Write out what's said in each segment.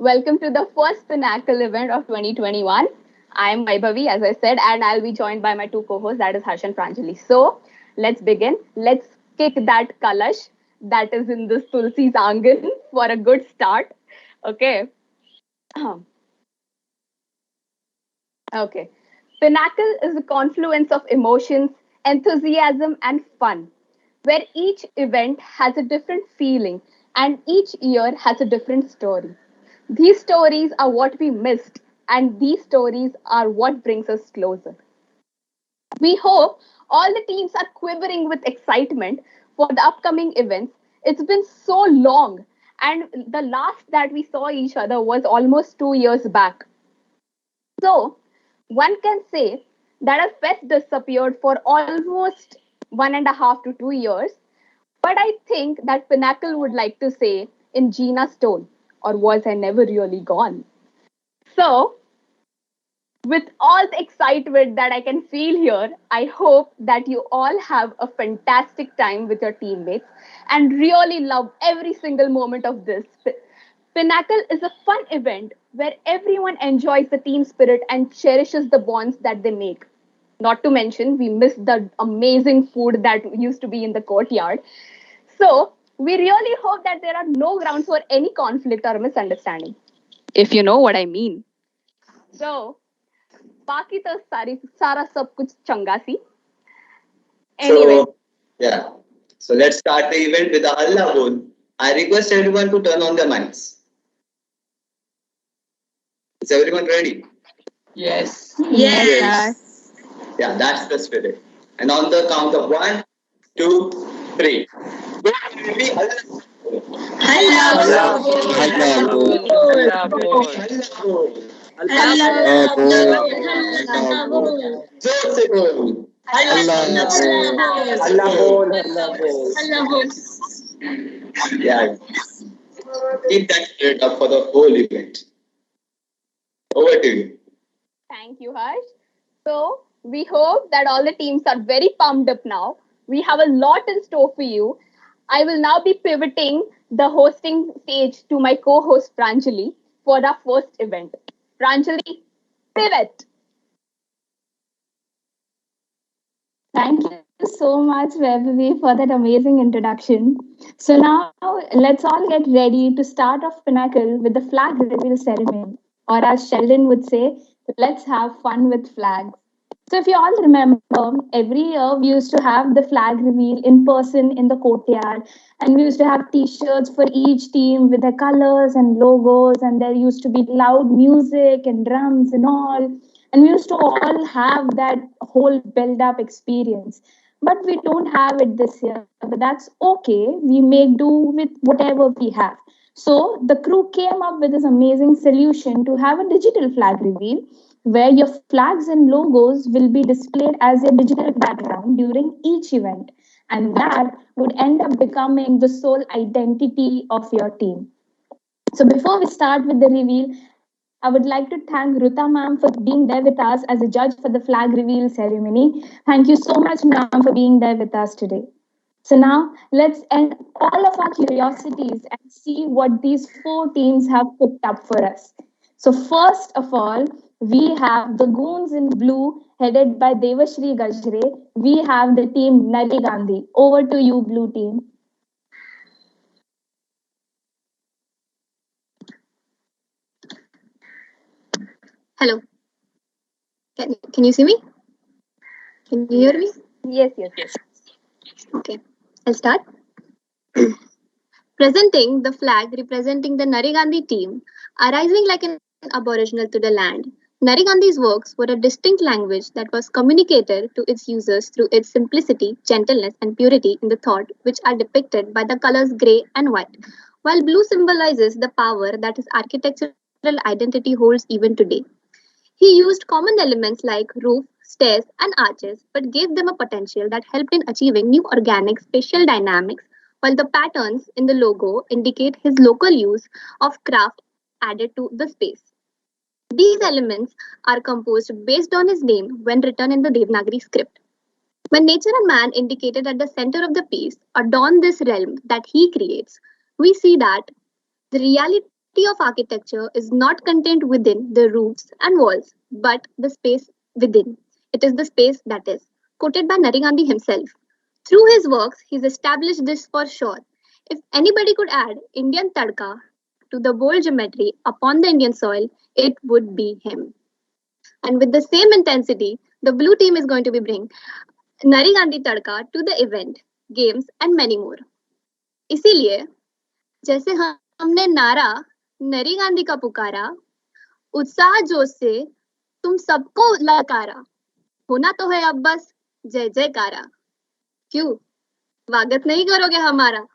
Welcome to the first Pinnacle event of 2021. I'm Vaibhavi, as I said, and I'll be joined by my two co-hosts, that is Harsh and Pranjali. So, let's begin. Let's kick that kalash that is in this Tulsi's Angan for a good start. Okay. Okay. Pinnacle is a confluence of emotions, enthusiasm, and fun, where each event has a different feeling and each year has a different story. These stories are what we missed, and these stories are what brings us closer. We hope all the teams are quivering with excitement for the upcoming events. It's been so long, and the last that we saw each other was almost 2 years back. So, one can say that a fest disappeared for almost 1.5 to 2 years, but I think that Pinnacle would like to say in Gina's tone, or was I never really gone? So, with all the excitement that I can feel here, I hope that you all have a fantastic time with your teammates and really love every single moment of this. Pinnacle is a fun event where everyone enjoys the team spirit and cherishes the bonds that they make. Not to mention, we miss the amazing food that used to be in the courtyard. So, we really hope that there are no grounds for any conflict or misunderstanding, if you know what I mean. So, बाकी तो सारा सब कुछ चंगा सी. Anyway. So, yeah. So let's start the event with the Allah Bol. I request everyone to turn on their mics. Is everyone ready? Yes. Yes. Yeah, that's the spirit. And on the count of 1, 2, 3. Go, baby. Allah Bol. Allah Bol. Allah Bol. जोर से बोल. Allah Bol. Allah Bol. Yeah. Keep that spirit up for the whole event. Over to you. Thank you, Harsh. So, we hope that all the teams are very pumped up now. We have a lot in store for you. I will now be pivoting the hosting stage to my co host Pranjali for our first event. Pranjali, pivot. Thank you so much, Vaibhavi, for that amazing introduction. So now let's all get ready to start off Pinnacle with the flag reveal ceremony, or as Sheldon would say, let's have fun with flags. So if you all remember, every year we used to have the flag reveal in person in the courtyard, and we used to have T-shirts for each team with their colors and logos, and there used to be loud music and drums and all, and we used to all have that whole build-up experience. But we don't have it this year, but that's okay. We make do with whatever we have. So the crew came up with this amazing solution to have a digital flag reveal where your flags and logos will be displayed as a digital background during each event. And that would end up becoming the sole identity of your team. So before we start with the reveal, I would like to thank Ruta ma'am for being there with us as a judge for the flag reveal ceremony. Thank you so much, ma'am, for being there with us today. So now let's end all of our curiosities and see what these four teams have cooked up for us. So first of all, we have the Goons in Blue headed by Devashri Gajre. We have the team Nali Gandhi. Over to you, Blue team. Hello. Can you see me? Can you hear me? Yes, yes, yes. Okay. I'll start. Presenting the flag representing the Narigandhi team, arising like an aboriginal to the land. Narigandhi's works were a distinct language that was communicated to its users through its simplicity, gentleness, and purity in the thought, which are depicted by the colors grey and white, while blue symbolizes the power that his architectural identity holds even today. He used common elements like roof, stairs, and arches, but gave them a potential that helped in achieving new organic spatial dynamics, while the patterns in the logo indicate his local use of craft added to the space. These elements are composed based on his name when written in the Devanagari script. When nature and man indicated at the center of the piece adorn this realm that he creates, we see that the reality of architecture is not contained within the roofs and walls, but the space within. It is the space that is. Quoted by Nari Gandhi himself. Through his works, he's established this for sure. If anybody could add Indian tadka to the bold geometry upon the Indian soil, it would be him. And with the same intensity, the blue team is going to be bring Nari Gandhi tadka to the event, games and many more. इसीलिए जैसे हमने नारा नरी गांधी का पुकारा उत्साह जोश से तुम सबको ललकारा होना तो है अब बस जय जयकारा क्यों स्वागत नहीं करोगे हमारा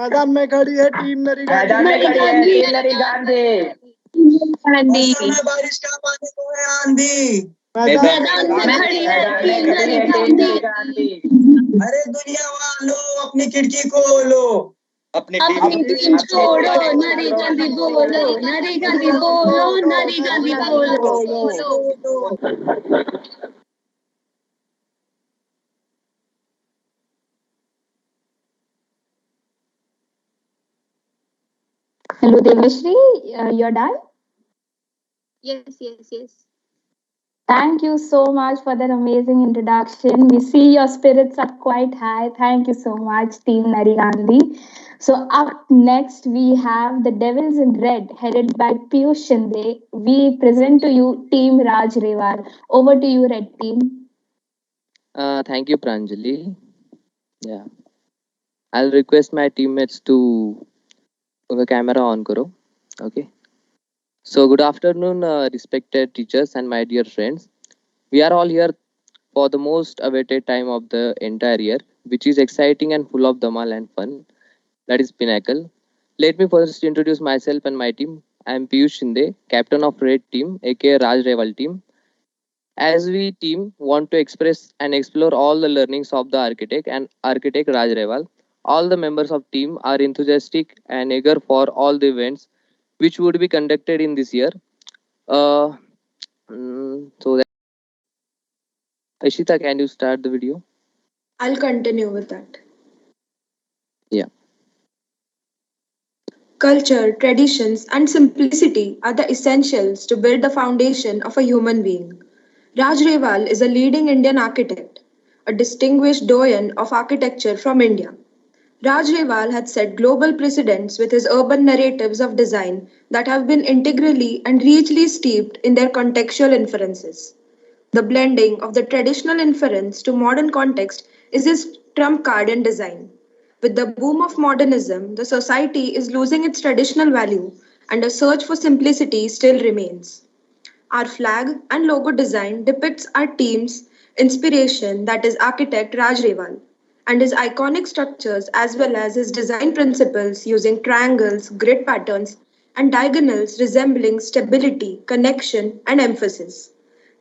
मैदान में खड़ी है टीम नरी मैदान में खड़ी है टीम नरी गांधी बारिश का पानी को है आंधी मैदान में खड़ी है टीम नरी गांधी अरे दुनिया वालों अपनी खिड़की खोलो अपनी टीम छोड़ो नरी गांधी बोलो नरी गांधी बोलो नरी गांधी बोलो Hello, Devashri, you're done? yes Thank you so much for that amazing introduction. We see your spirits are quite high. Thank you so much, Team Nari Gandhi. So, up next, we have the Devils in Red, headed by Piyush Shinde. We present to you Team Raj Rewal. Over to you, Red Team. Thank you, Pranjali. Yeah. I'll request my teammates to the camera on karo. Okay. So good afternoon, respected teachers and my dear friends. We are all here for the most awaited time of the entire year, which is exciting and full of dhamal and fun. That is Pinnacle. Let me first introduce myself and my team. I am Piyush Shinde, captain of Red Team, aka Raj Reval Team. As we team want to express and explore all the learnings of the architect and architect Raj Reval, all the members of team are enthusiastic and eager for all the events which would be conducted in this year. So that Ashita, can you start the video? I'll continue with that. Yeah. Culture, traditions, and simplicity are the essentials to build the foundation of a human being. Raj Rewal is a leading Indian architect, a distinguished doyen of architecture from India. Raj Rewal had set global precedents with his urban narratives of design that have been integrally and richly steeped in their contextual inferences. The blending of the traditional inference to modern context is his trump card in design. With the boom of modernism, the society is losing its traditional value and a search for simplicity still remains. Our flag and logo design depicts our team's inspiration, that is architect Raj Rewal, and his iconic structures as well as his design principles using triangles, grid patterns, and diagonals resembling stability, connection, and emphasis.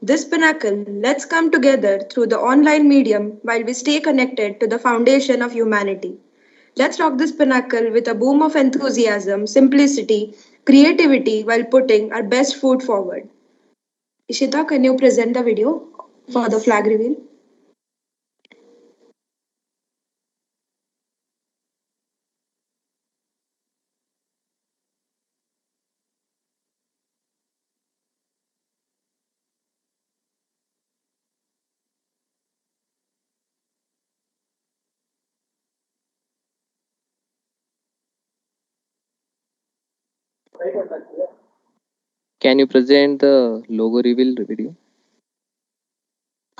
This pinnacle lets come together through the online medium while we stay connected to the foundation of humanity. Let's rock this pinnacle with a boom of enthusiasm, simplicity, creativity while putting our best foot forward. Ishita, can you present the video for the flag reveal? Can you present the logo reveal video?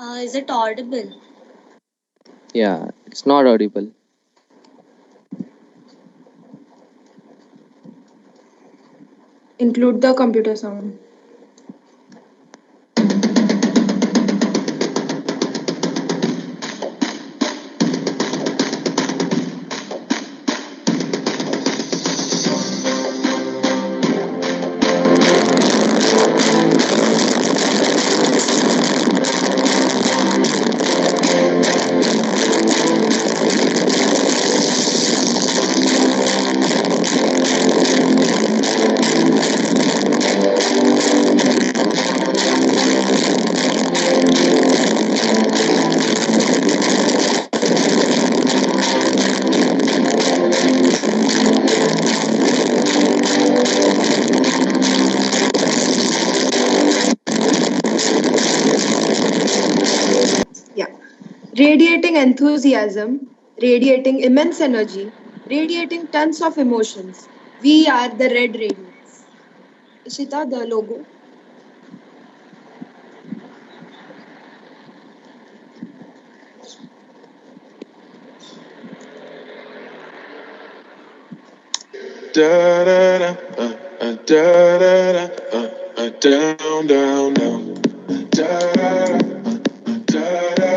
Is it audible? Yeah, it's not audible. Include the computer sound. radiating enthusiasm, radiating immense energy, radiating tons of emotions. We are the red radiance. Ishita, the logo. Da da da, da da da, down, down, down. Da da da, da da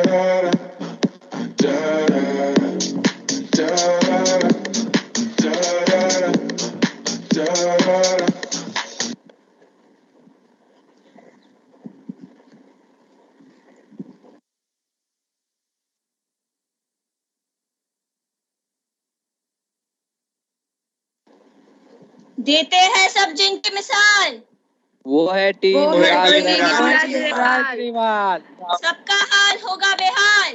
da, da da da, da da da. देते हैं सब जिन की मिसाल, वो है team वो है राजरेवाल। सबका हाल होगा बेहाल,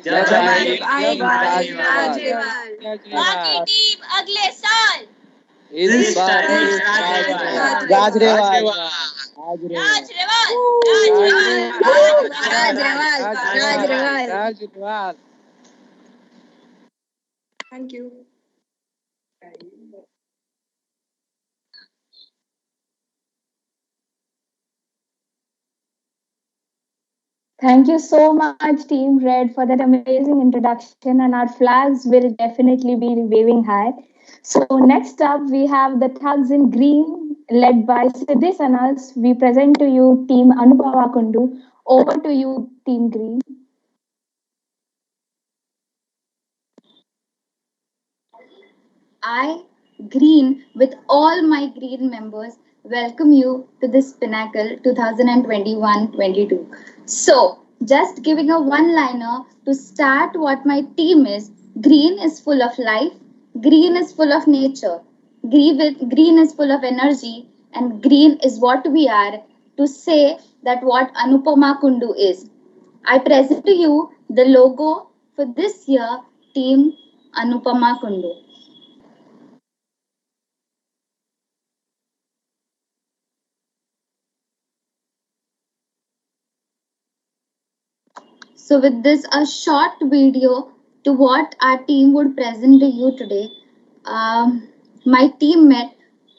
जब आएगा राजरेवाल। बाकी टीम अगले साल, इस बार राजरेवाल। राजरेवाल। राजरेवाल। Thank you. Thank you so much, Team Red, for that amazing introduction. And our flags will definitely be waving high. So, next up, we have the Thugs in Green, led by Siddhi Sanas. We present to you Team Anupama Kundu. Over to you, Team Green. I, Green, with all my Green members, welcome you to this Pinnacle 2021-22. So, just giving a one-liner to start what my team is. Green is full of life, green is full of nature, green is full of energy, and green is what we are to say that what Anupama Kundu is. I present to you the logo for this year, Team Anupama Kundu. So with this, a short video to what our team would present to you today. My teammate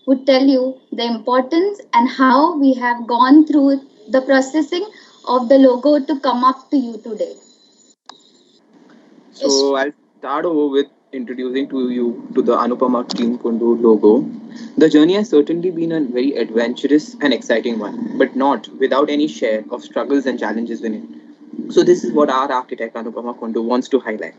would tell you the importance and how we have gone through the processing of the logo to come up to you today. So I'll start over with introducing to you to the Anupama Team Kundu logo. The journey has certainly been a very adventurous and exciting one, but not without any share of struggles and challenges in it. So this is what our architect Anupama Kundu wants to highlight.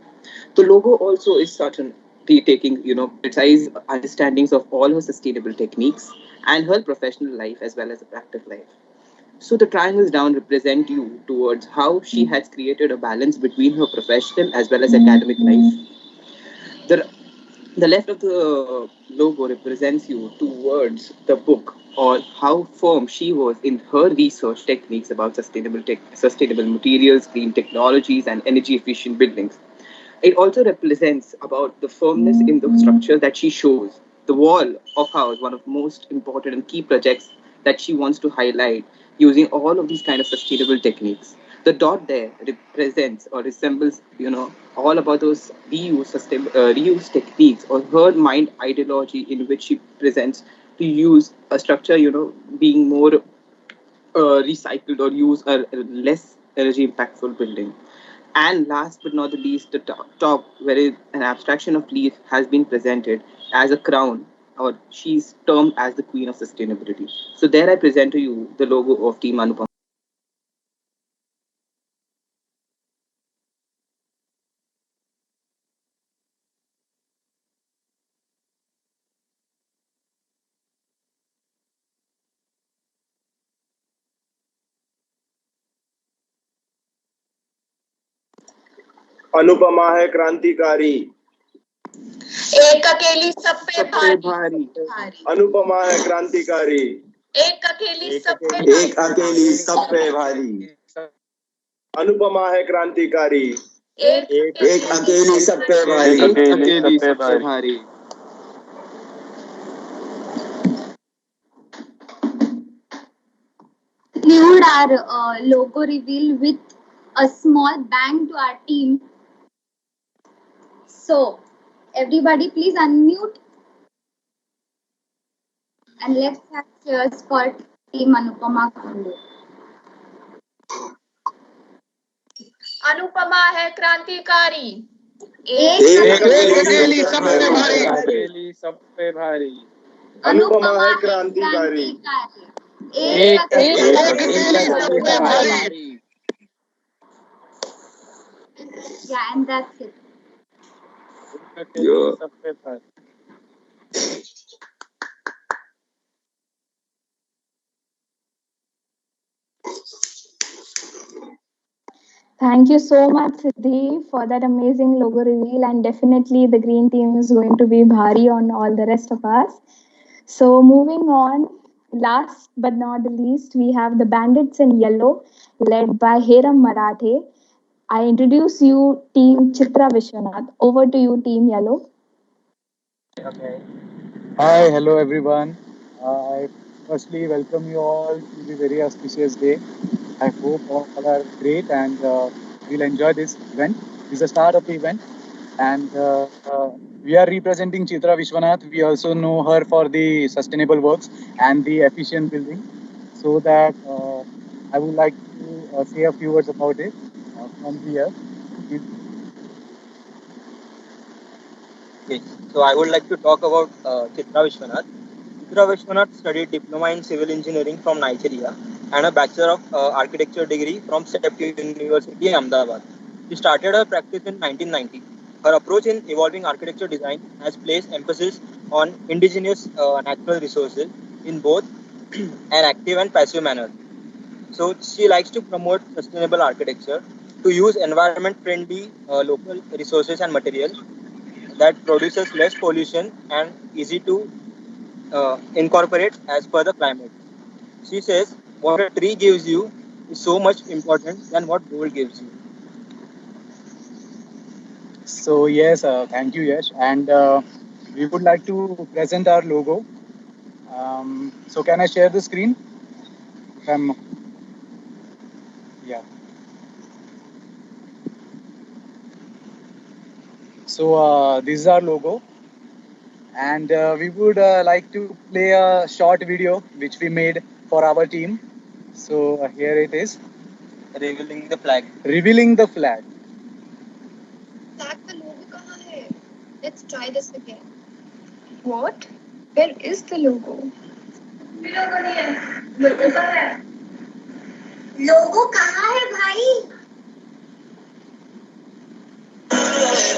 The logo also is certain taking precise understandings of all her sustainable techniques and her professional life as well as a practical life. So the triangles down represent you towards how she has created a balance between her professional as well as academic life. The, the left of the logo represents you towards the book or how firm she was in her research techniques about sustainable materials, green technologies, and energy efficient buildings. It also represents about the firmness in the structure that she shows. The wall of house, one of the most important and key projects that she wants to highlight using all of these kind of sustainable techniques. The dot there represents or resembles, all about those reuse techniques or her mind ideology in which she presents to use a structure, being more recycled or use a less energy impactful building. And last but not the least, the top where an abstraction of leaf has been presented as a crown, or she's termed as the queen of sustainability. So there I present to you the logo of Team Anupam. Anupama है क्रांतिकारी, एक अकेली सब पे भारी, अनुपमा है क्रांतिकारी, एक अकेली सब पे एक अकेली सब पे भारी, अनुपमा है क्रांतिकारी, एक अकेली सब पे भारी, Conclude our logo reveal with a small bang to our team. So, everybody, please unmute and let's have cheers for Team Anupama Kundu. Anupama है क्रांतिकारी। एक अकेली सब पे भारी। अकेली सब पे भारी। अनुपमा है क्रांतिकारी। एक अकेली सब पे भारी। Yeah, and that's it. अकेली सब पे भारी। Thank you so much, Siddhi, for that amazing logo reveal. And definitely, the green team is going to be bhari on all the rest of us. So, moving on, last but not the least, we have the Bandits in Yellow, led by Heram Marathe. I introduce you, Team Chitra Vishwanath. Over to you, Team Yellow. Okay. Hi, hello everyone. I firstly welcome you all to the very auspicious day. I hope all are great and we'll enjoy this event. This is the start of the event, and we are representing Chitra Vishwanath. We also know her for the sustainable works and the efficient building. So that I would like to say a few words about it from here. Okay, so I would like to talk about Chitra Vishwanath. Chitra Vishwanath studied diploma in civil engineering from Nigeria and a bachelor of architecture degree from CEPT University, Ahmedabad. She started her practice in 1990. Her approach in evolving architecture design has placed emphasis on indigenous natural resources in both an active and passive manner. So she likes to promote sustainable architecture, to use environment-friendly local resources and materials that produces less pollution and easy to incorporate as per the climate. She says, what a tree gives you is so much important than what gold gives you. So yes, thank you, Yash, and we would like to present our logo. So can I share the screen? Yeah. So this is our logo, and we would like to play a short video which we made for our team. So here it is. Revealing the flag. Revealing the flag. Flag का लोगो कहाँ है? Let's try this again. What? Where is the logo? लोगो नहीं है. लोगो कहाँ है? लोगो कहाँ है भाई?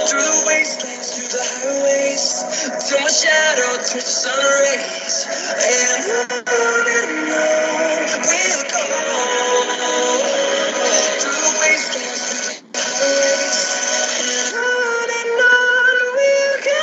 Through the wastelands, through the highways, till my shadow touches sun rays, and on we'll go. Through the wastelands, through the highways, and on we'll go.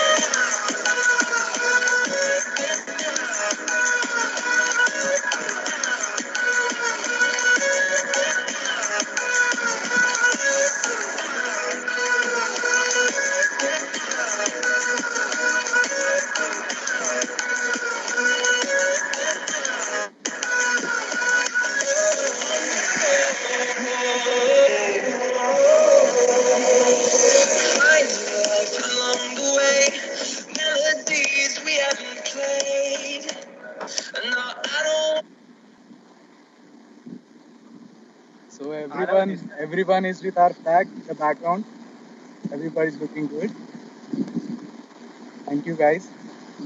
Along the way, melodies we haven't played. No, I don't. So everyone is with our flag in the background. Everybody's looking good. Thank you, guys.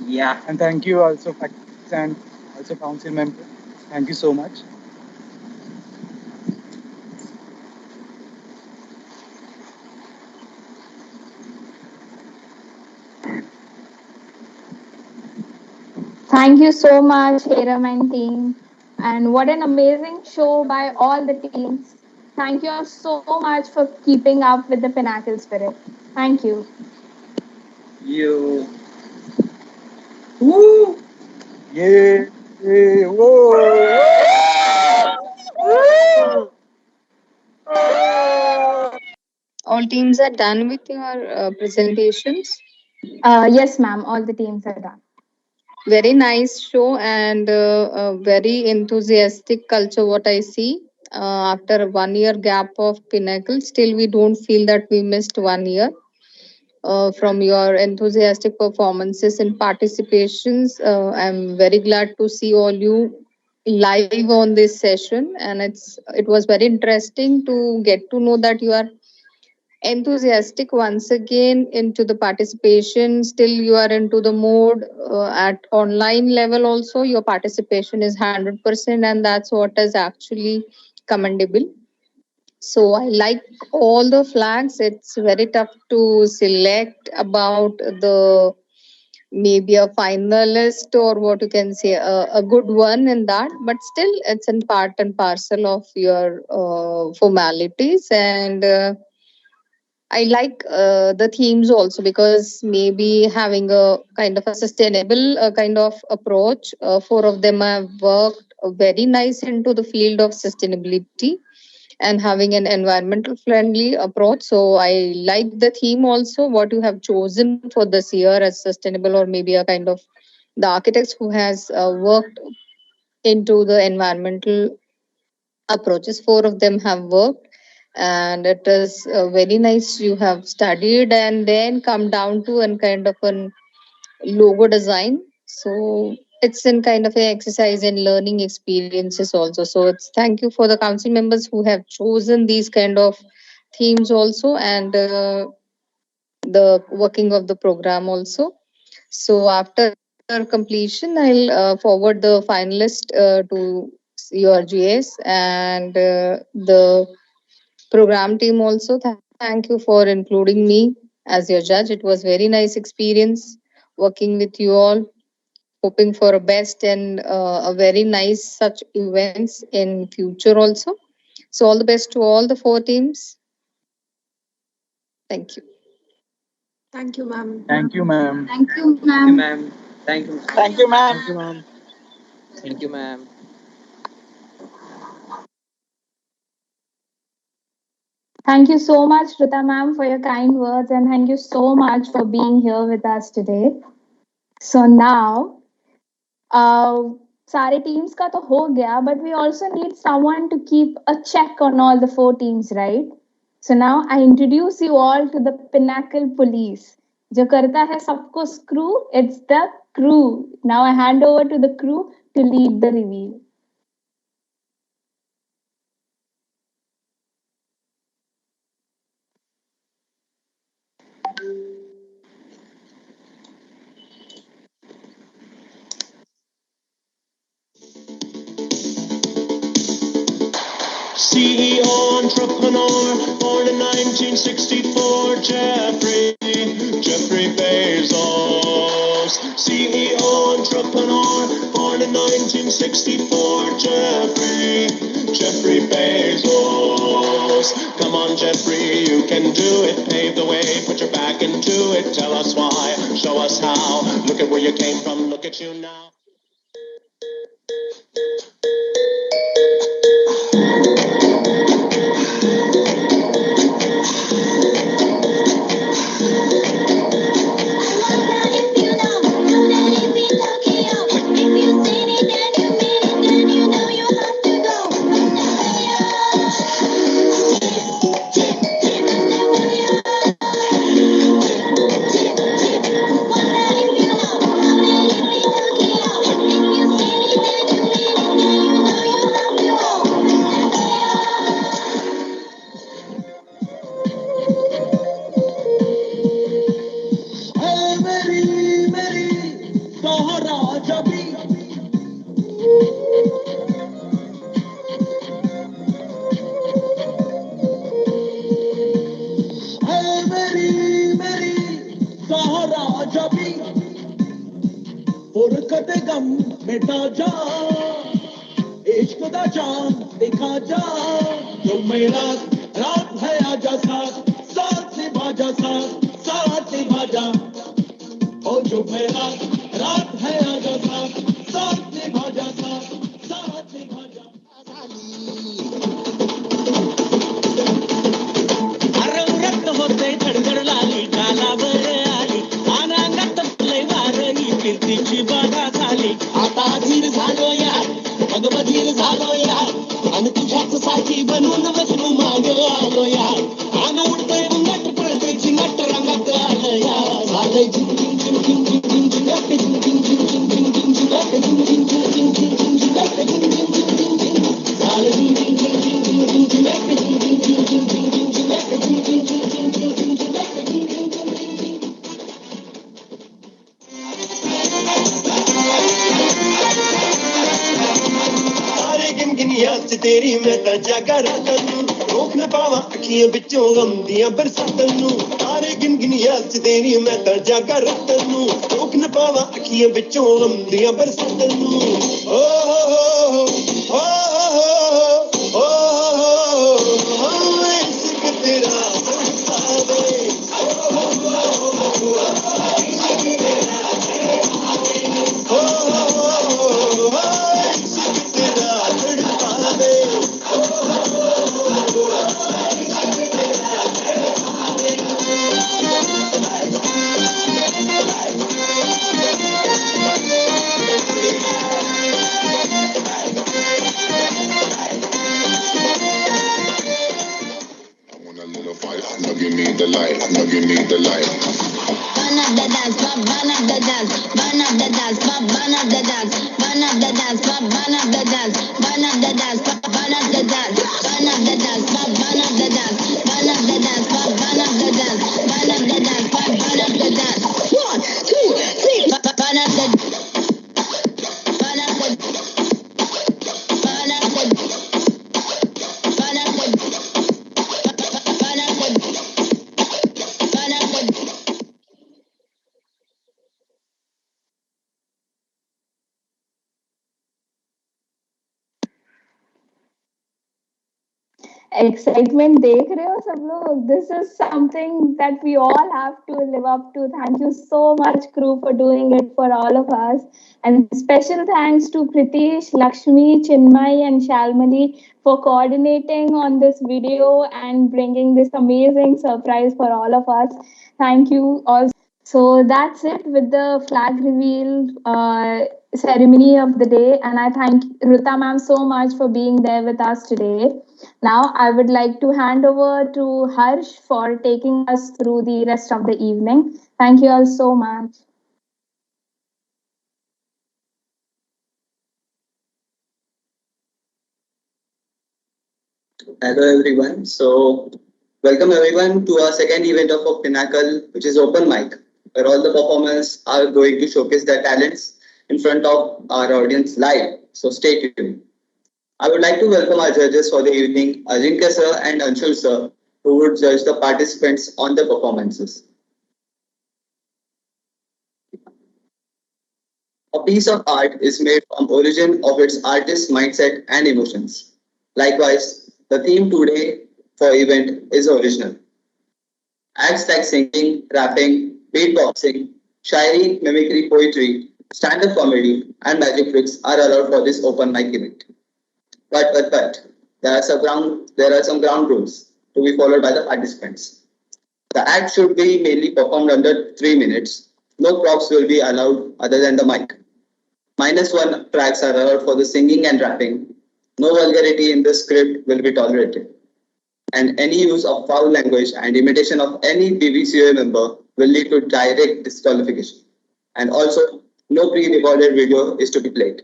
Yeah. And thank you also faculty and also council members. Thank you so much. Thank you so much, Heram and team. And what an amazing show by all the teams. Thank you so much for keeping up with the Pinnacle spirit. Thank you. You. Woo! Yeah! Yeah! Whoa! All teams are done with your presentations. Yes, ma'am. All the teams are done. Very nice show and very enthusiastic culture, what I see. after a 1 year gap of Pinnacle, still we don't feel that we missed 1 year. From your enthusiastic performances and participations, I'm very glad to see all you live on this session, and it was very interesting to get to know that you are enthusiastic once again into the participation. Still you are into the mode at online level also your participation is 100%, and that's what is actually commendable. So I like all the flags. It's very tough to select about the maybe a finalist or what you can say a good one in that, but still it's in part and parcel of your formalities. And I like the themes also because maybe having a kind of a sustainable kind of approach. Four of them have worked very nice into the field of sustainability and having an environmental friendly approach. So I like the theme also, what you have chosen for this year as sustainable, or maybe a kind of the architects who has worked into the environmental approaches. Four of them have worked, and it is very nice you have studied and then come down to a kind of an logo design. So it's in kind of an exercise and learning experiences also. So it's thank you for the council members who have chosen these kind of themes also, and the working of the program also. So after completion, I'll forward the finalist to your GS and the program team also. Thank you for including me as your judge. It was very nice experience working with you all. Hoping for a best and a very nice such events in future also. So all the best to all the four teams. Thank you. Thank you, ma'am. Thank you, ma'am. Thank you, Thank you, ma'am. ma'am. Thank you. Thank you, ma'am. Thank you, ma'am. Thank you, ma'am. Thank you so much, Rita ma'am, for your kind words, and thank you so much for being here with us today. So now, सारे teams का तो हो गया, but we also need someone to keep a check on all the four teams, right? So now I introduce you all to the Pinnacle Police. जो करता है सबको screw, it's the crew. Now I hand over to the crew to lead the reveal. CEO entrepreneur, born in 1964, Jeffrey Bezos. CEO entrepreneur, born in 1964, Jeffrey Bezos. Come on, Jeffrey, you can do it. Pave the way, put your back into it. Tell us why, show us how. Look at where you came from, look at you now. मिटा जा इश्क दा चांद दिखा जा जो मेरा रात है आजा साथ निभा जा साथ निभा जा ओ जो मेरा रात है आजा साथ निभा जा साथ निभा जा अरे रक्त होते धडधड लागली कालावर आली अनांगात लय वारही कीर्तीची बाधा झाली आता धीर झालो यार मग बधीर झालो यार आणि तुझ्या याच्यासाठी बनून मजनू मागे आलो यार गाणं उडतंय घुंगट पळतंय झिंगट रंगात आलं यार झालंय झिंग झिंग झिंग झिंग झिंग झिंग झिंगाट झिंग झिंग झिंग झिंग झिंग झिंग झिंगाट झिंग झिंग झिंग झिंग झिंग झिंग झिंगाट झिंग झिंग झिंग झिंग झिंग झालं झिंग झिंग झिंग झिंग झिंग झिंग झिंगाट झिंग झिंग झिंग झिंग झिंग झिंग झिंगाट झिंग झिंग झिंग झिंग झिंग झिंग झिंग झिंगाट झिंग झिंग झिंग सारे गिनगिनियां तेरी मैं तां जागा रातां नूं रोक न पावा अखियां बिचों गम दियां बरसातां नूं सारे गिनगिनियां तेरी मैं तां जागा रातां नूं रोक न पावा अखियां बिचों गम दियां बरसातां नूं ओ ओ ओ ओ इश्क तेरा तड़पावे Now give me the light, now give me the light. Burn up the dance, burn up the dance, burn up the dance, burn up the dance, burn up the dance, burn up the dance, burn up the dance, burn up the dance, burn up the dance, burn up the dance, burn up the dance, burn up the dance, burn up the dance, burn up the dance. 1, 2, 3, burn up the, burn up the, burn up the, burn up the, burn up the, burn up the. Excitement देख रहे हो सब लोग. This is something that we all have to live up to. Thank you so much crew for doing it for all of us, and special thanks to Pritish, Lakshmi, Chinmay and Shalmali for coordinating on this video and bringing this amazing surprise for all of us. Thank you all. So that's it with the flag reveal ceremony of the day, and I thank Ruta ma'am so much for being there with us today. Now I would like to hand over to Harsh for taking us through the rest of the evening. Thank you all so much. Hello everyone. So welcome everyone to our second event of Pinnacle, which is open mic, where all the performers are going to showcase their talents in front of our audience live. So stay tuned. I would like to welcome our judges for the evening, Ajinkya sir and Anshul sir, who would judge the participants on the performances. A piece of art is made from origin of its artist's mindset and emotions. Likewise, the theme today for event is original. Acts like singing, rapping, beatboxing, shairi, mimicry, poetry, stand-up comedy, and magic tricks are allowed for this open mic event. But there are some ground rules to be followed by the participants. The act should be mainly performed under 3 minutes. No props will be allowed other than the mic. -1 tracks are allowed for the singing and rapping. No vulgarity in the script will be tolerated. And any use of foul language and imitation of any BVCOA member will lead to direct disqualification. And also, no pre-recorded video is to be played.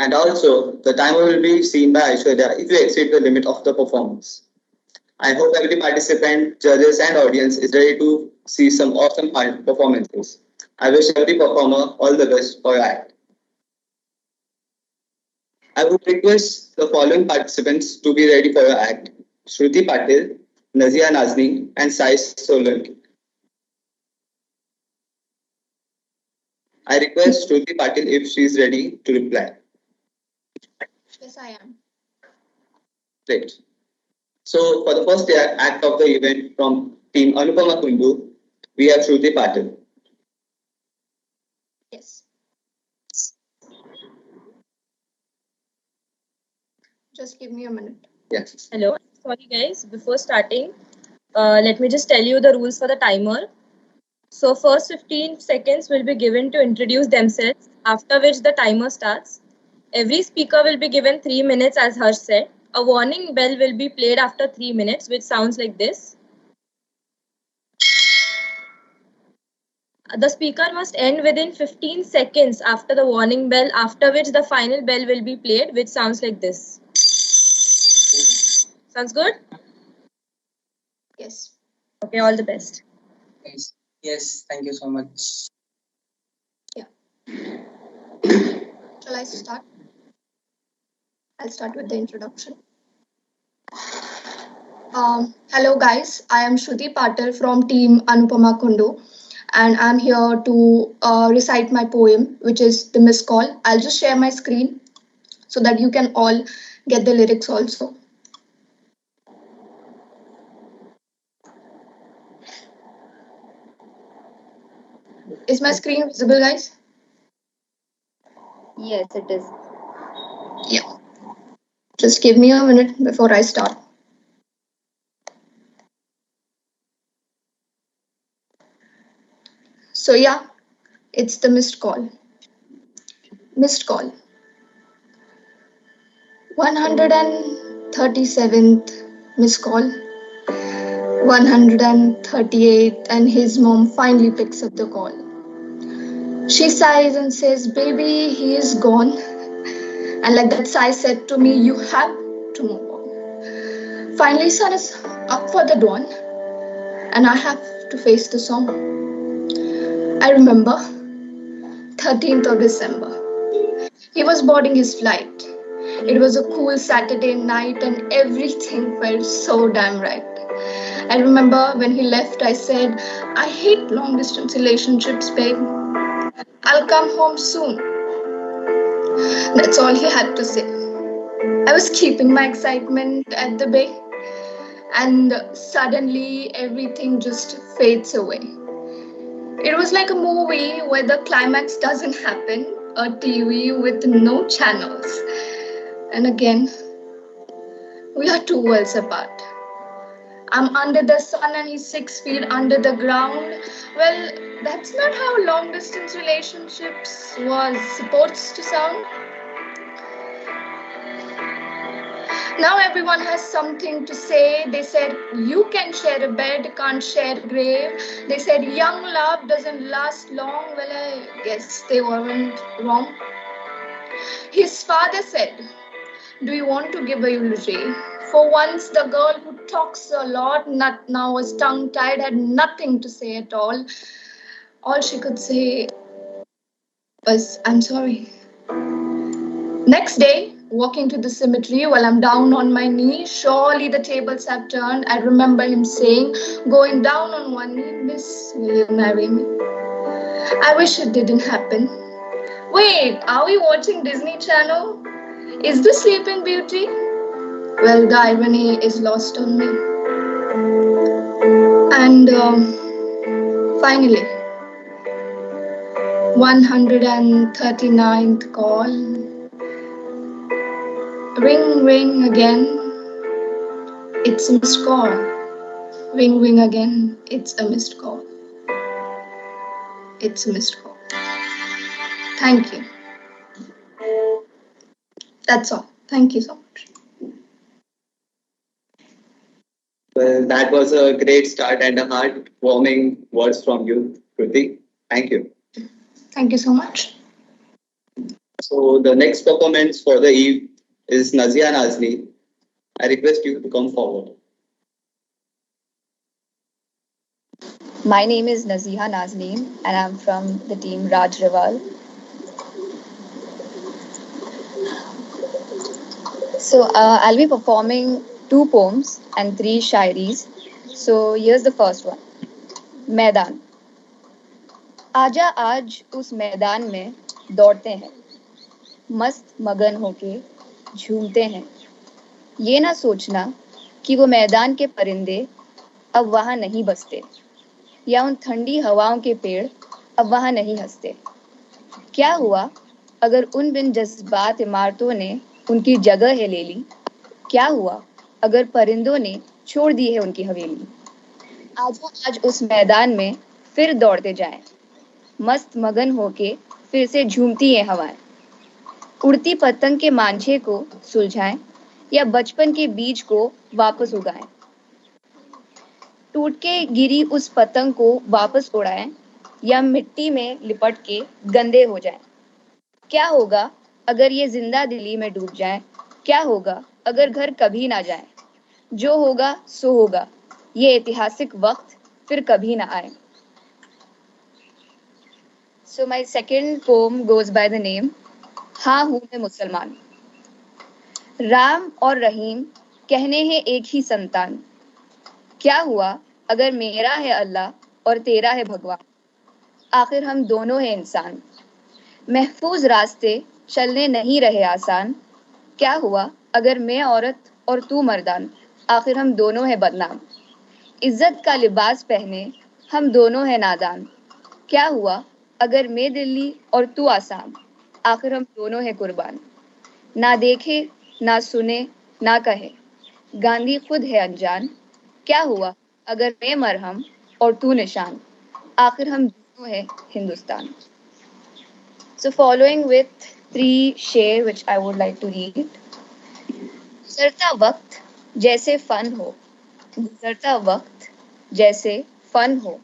And also, the timer will be seen by Aishwarya if you exceed the limit of the performance. I hope every participant, judges and audience is ready to see some awesome performances. I wish every performer all the best for your act. I would request the following participants to be ready for your act: Shruti Patil, Nazia Nazni, and Sai Solanki. I request Shruti Patil if she is ready to reply. Yes, I am. Great. So for the first act of the event from Team Anupama Kundu, we have Shruti Patil. Yes. Just give me a minute. Yes. Hello. Sorry guys, before starting, let me just tell you the rules for the timer. So first 15 seconds will be given to introduce themselves, after which the timer starts. Every speaker will be given 3 minutes, as Harsh said. A warning bell will be played after 3 minutes, which sounds like this. The speaker must end within 15 seconds after the warning bell, after which the final bell will be played, which sounds like this. Sounds good? Yes. Okay, all the best. Yes, thank you so much. Shall I start? I'll start with the introduction. Hello guys, I am Shruti Patil from team Anupama Kundu, and I'm here to recite my poem, which is The Missed Call. I'll just share my screen so that you can all get the lyrics also. Is my screen visible, guys? Yes, it is. Yeah. Just give me a minute before I start. So yeah, it's the missed call. Missed call. 137th missed call. 138th, and his mom finally picks up the call. She sighs and says, "Baby, he is gone." And like that sigh said to me, "You have to move on." Finally, sun is up for the dawn, and I have to face the song. I remember 13th of December. He was boarding his flight. It was a cool Saturday night, and everything felt so damn right. I remember when he left, I said, "I hate long distance relationships, babe. I'll come home soon." That's all he had to say. I was keeping my excitement at the bay, and suddenly everything just fades away. It was like a movie where the climax doesn't happen, a TV with no channels. And again, we are 2 worlds apart. I'm under the sun and he's 6 feet under the ground. Well, that's not how long distance relationships was supposed to sound. Now everyone has something to say. They said, "You can share a bed, can't share a grave." They said, "Young love doesn't last long." Well, I guess they weren't wrong. His father said, "Do you want to give a eulogy?" For once, the girl who talks a lot, now was tongue-tied, had nothing to say at all. All she could say was, "I'm sorry." Next day, walking to the cemetery while I'm down on my knee, surely the tables have turned. I remember him saying, going down on one knee, "Miss, will you marry me?" I wish it didn't happen. Wait, are we watching Disney Channel? Is this Sleeping Beauty? Well, the irony is lost on me. And finally, 139th call. Ring, ring again. It's a missed call. Ring, ring again. It's a missed call. It's a missed call. Thank you. That's all. Thank you so much. Well, that was a great start and a heartwarming words from you, Kruti. Thank you. Thank you so much. So the next performance for the eve is Nazia Nazni. I request you to come forward. My name is Naziha Nazneen and I'm from the team Raj Rival. So I'll be performing 2 poems and 3 shairis. So here's the first one. मैदान. आजा आज उस मैदान में दौड़ते हैं, मस्त मगन होके झूमते हैं. ये ना सोचना कि वो मैदान के परिंदे अब वहाँ नहीं बसते, या उन ठंडी हवाओं के पेड़ अब वहाँ नहीं हंसते. क्या हुआ अगर उन बिन जज्बात इमारतों ने उनकी जगह है ले ली? क्या हुआ अगर परिंदों ने छोड़ दी है उनकी हवेली? आज उस मैदान में फिर दौड़ते जाएं, मस्त मगन होके फिर से झूमती है हवाएं. उड़ती पतंग के मांझे को सुलझाएं या बचपन के बीज को वापस उगाएं। टूट के गिरी उस पतंग को वापस उड़ाएं या मिट्टी में लिपट के गंदे हो जाएं। क्या होगा अगर ये जिंदा दिली में डूब जाएं? क्या होगा अगर घर कभी ना जाएं? जो होगा सो होगा, ये ऐतिहासिक वक्त फिर कभी ना आए। So my second poem goes by the name हाँ हूँ मैं मुसलमान। राम और रहीम कहने हैं एक ही संतान। क्या हुआ अगर मेरा है अल्लाह और तेरा है भगवान? आखिर हम दोनों हैं इंसान। महफूज रास्ते चलने नहीं रहे आसान। क्या हुआ अगर मैं औरत और तू मर्दान? आखिर हम दोनों हैं बदनाम। इज्जत का लिबास पहने हम दोनों हैं नादान। क्या हुआ अगर मैं दिल्ली और तू आसाम? आखिर हम दोनों हैं कुर्बान। ना देखे ना सुने ना कहे, गांधी खुद है अनजान। क्या हुआ अगर मैं मरहम और तू निशान? आखिर हम दोनों हैं हिंदुस्तान। So following with 3 शेर which I would like to read. गुजरता वक्त जैसे फन हो, गुजरता वक्त जैसे फन हो,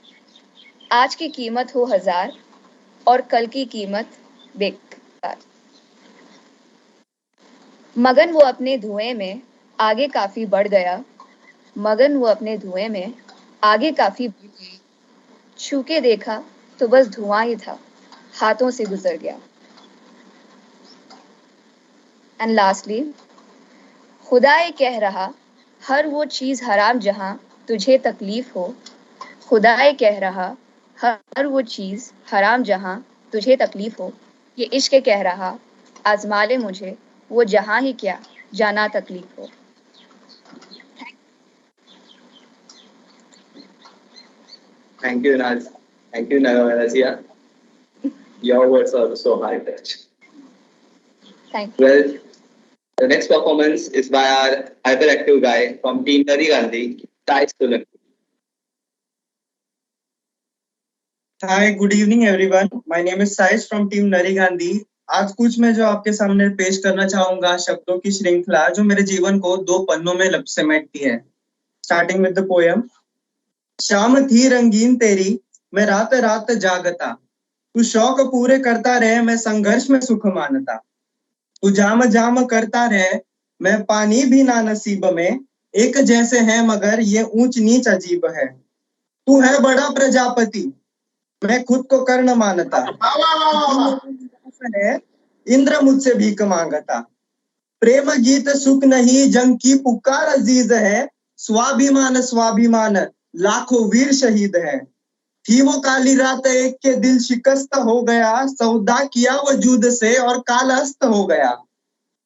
आज की कीमत हो 1000 और कल की कीमत बेकार। मगन वो अपने धुएं में आगे काफी बढ़ गया, मगन वो अपने धुएं में आगे काफी बढ़ गया। छू के देखा तो बस धुआं ही था, हाथों से गुजर गया। एंड लास्टली, खुदा ये कह रहा हर वो चीज हराम जहां तुझे तकलीफ हो। खुदा ये कह रहा हर वो चीज हराम जहां तुझे तकलीफ हो। ये इश्क कह रहा आजमा ले मुझे वो जहां ही क्या जाना तकलीफ हो। Thank you, Naz. Thank you, Nazia. Your words are so high touch. Thank you. Well, the next performance is by our hyperactive guy from Team Nari Gandhi, Sai Solanki. Hi, good evening everyone. My name is Sai from Team Nari Gandhi. आज कुछ मैं जो आपके सामने पेश करना चाहूंगा शब्दों की श्रृंखला जो मेरे जीवन को 2 पन्नों में समेटती है। Starting with the poem. शाम थी रंगीन तेरी, मैं रात रात जागता, तू शौक पूरे करता रहे, मैं संघर्ष में सुख मानता। तू जाम जाम करता रहे, मैं पानी भी ना नसीब में, एक जैसे है मगर ये ऊंच नीच अजीब है। तू है बड़ा प्रजापति, मैं खुद को कर्ण मानता, है इंद्र मुझसे भीख मांगता। प्रेम गीत सुख नहीं जंग की पुकार अजीज है, स्वाभिमान स्वाभिमान लाखों वीर शहीद है। थी वो काली रात एक के दिल शिकस्त हो गया, सौदा किया वजूद से और काल अस्त हो गया।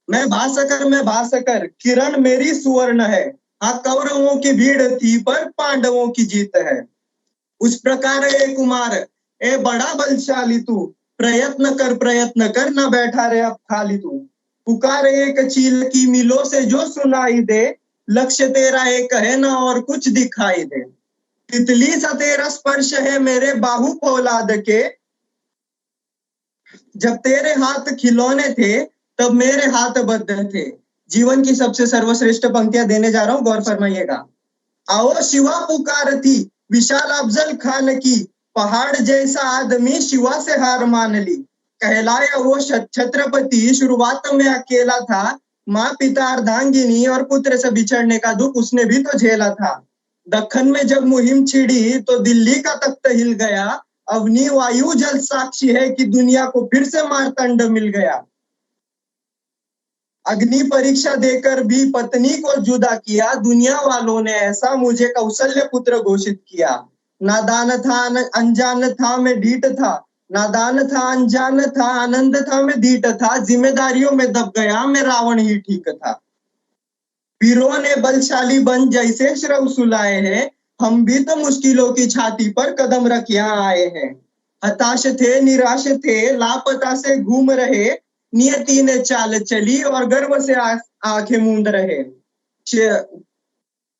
मैं भास्कर किरण मेरी सुवर्ण है, हाँ कौरवों की भीड़ थी पर पांडवों की जीत है। उस प्रकार ए कुमार ए बड़ा बलशाली तू, प्रयत्न कर ना बैठा रे अब खाली तू। पुकार एक चील की मिलों से जो सुनाई दे, लक्ष्य तेरा एक है ना और कुछ दिखाई दे। तितली सा तेरा स्पर्श है मेरे बाहु फौलाद के, जब तेरे हाथ खिलौने थे तब मेरे हाथ बद्ध थे। जीवन की सबसे सर्वश्रेष्ठ पंक्तियां देने जा रहा हूं, गौर फरमाइएगा। आओ शिवा पुकार थी विशाल अफजल खान की, पहाड़ जैसा आदमी शिवा से हार मान ली। कहलाया वो छत्रपति शुरुआत में अकेला था, माँ पिता अर्धांगिनी और पुत्र से बिछड़ने का दुख उसने भी तो झेला था। दक्खन में जब मुहिम छिड़ी तो दिल्ली का तख्त हिल गया, अवनी वायु जल साक्षी है कि दुनिया को फिर से मारतंड मिल गया। अग्नि परीक्षा देकर भी पत्नी को जुदा किया, दुनिया वालों ने ऐसा मुझे कौशल्य पुत्र घोषित किया। नादान था अनजान था मैं ढीठ था, नादान था अनजान था आनंद था मैं ढीठ था, जिम्मेदारियों में दब गया मैं रावण ही ठीक था। वीरों ने बलशाली बन जैसे श्रव सुलाए हैं, हम भी तो मुश्किलों की छाती पर कदम रख यहाँ आए हैं। हताश थे निराश थे लापता से घूम रहे, नियति ने चाल चली और गर्व से आंखें मूंद रहे।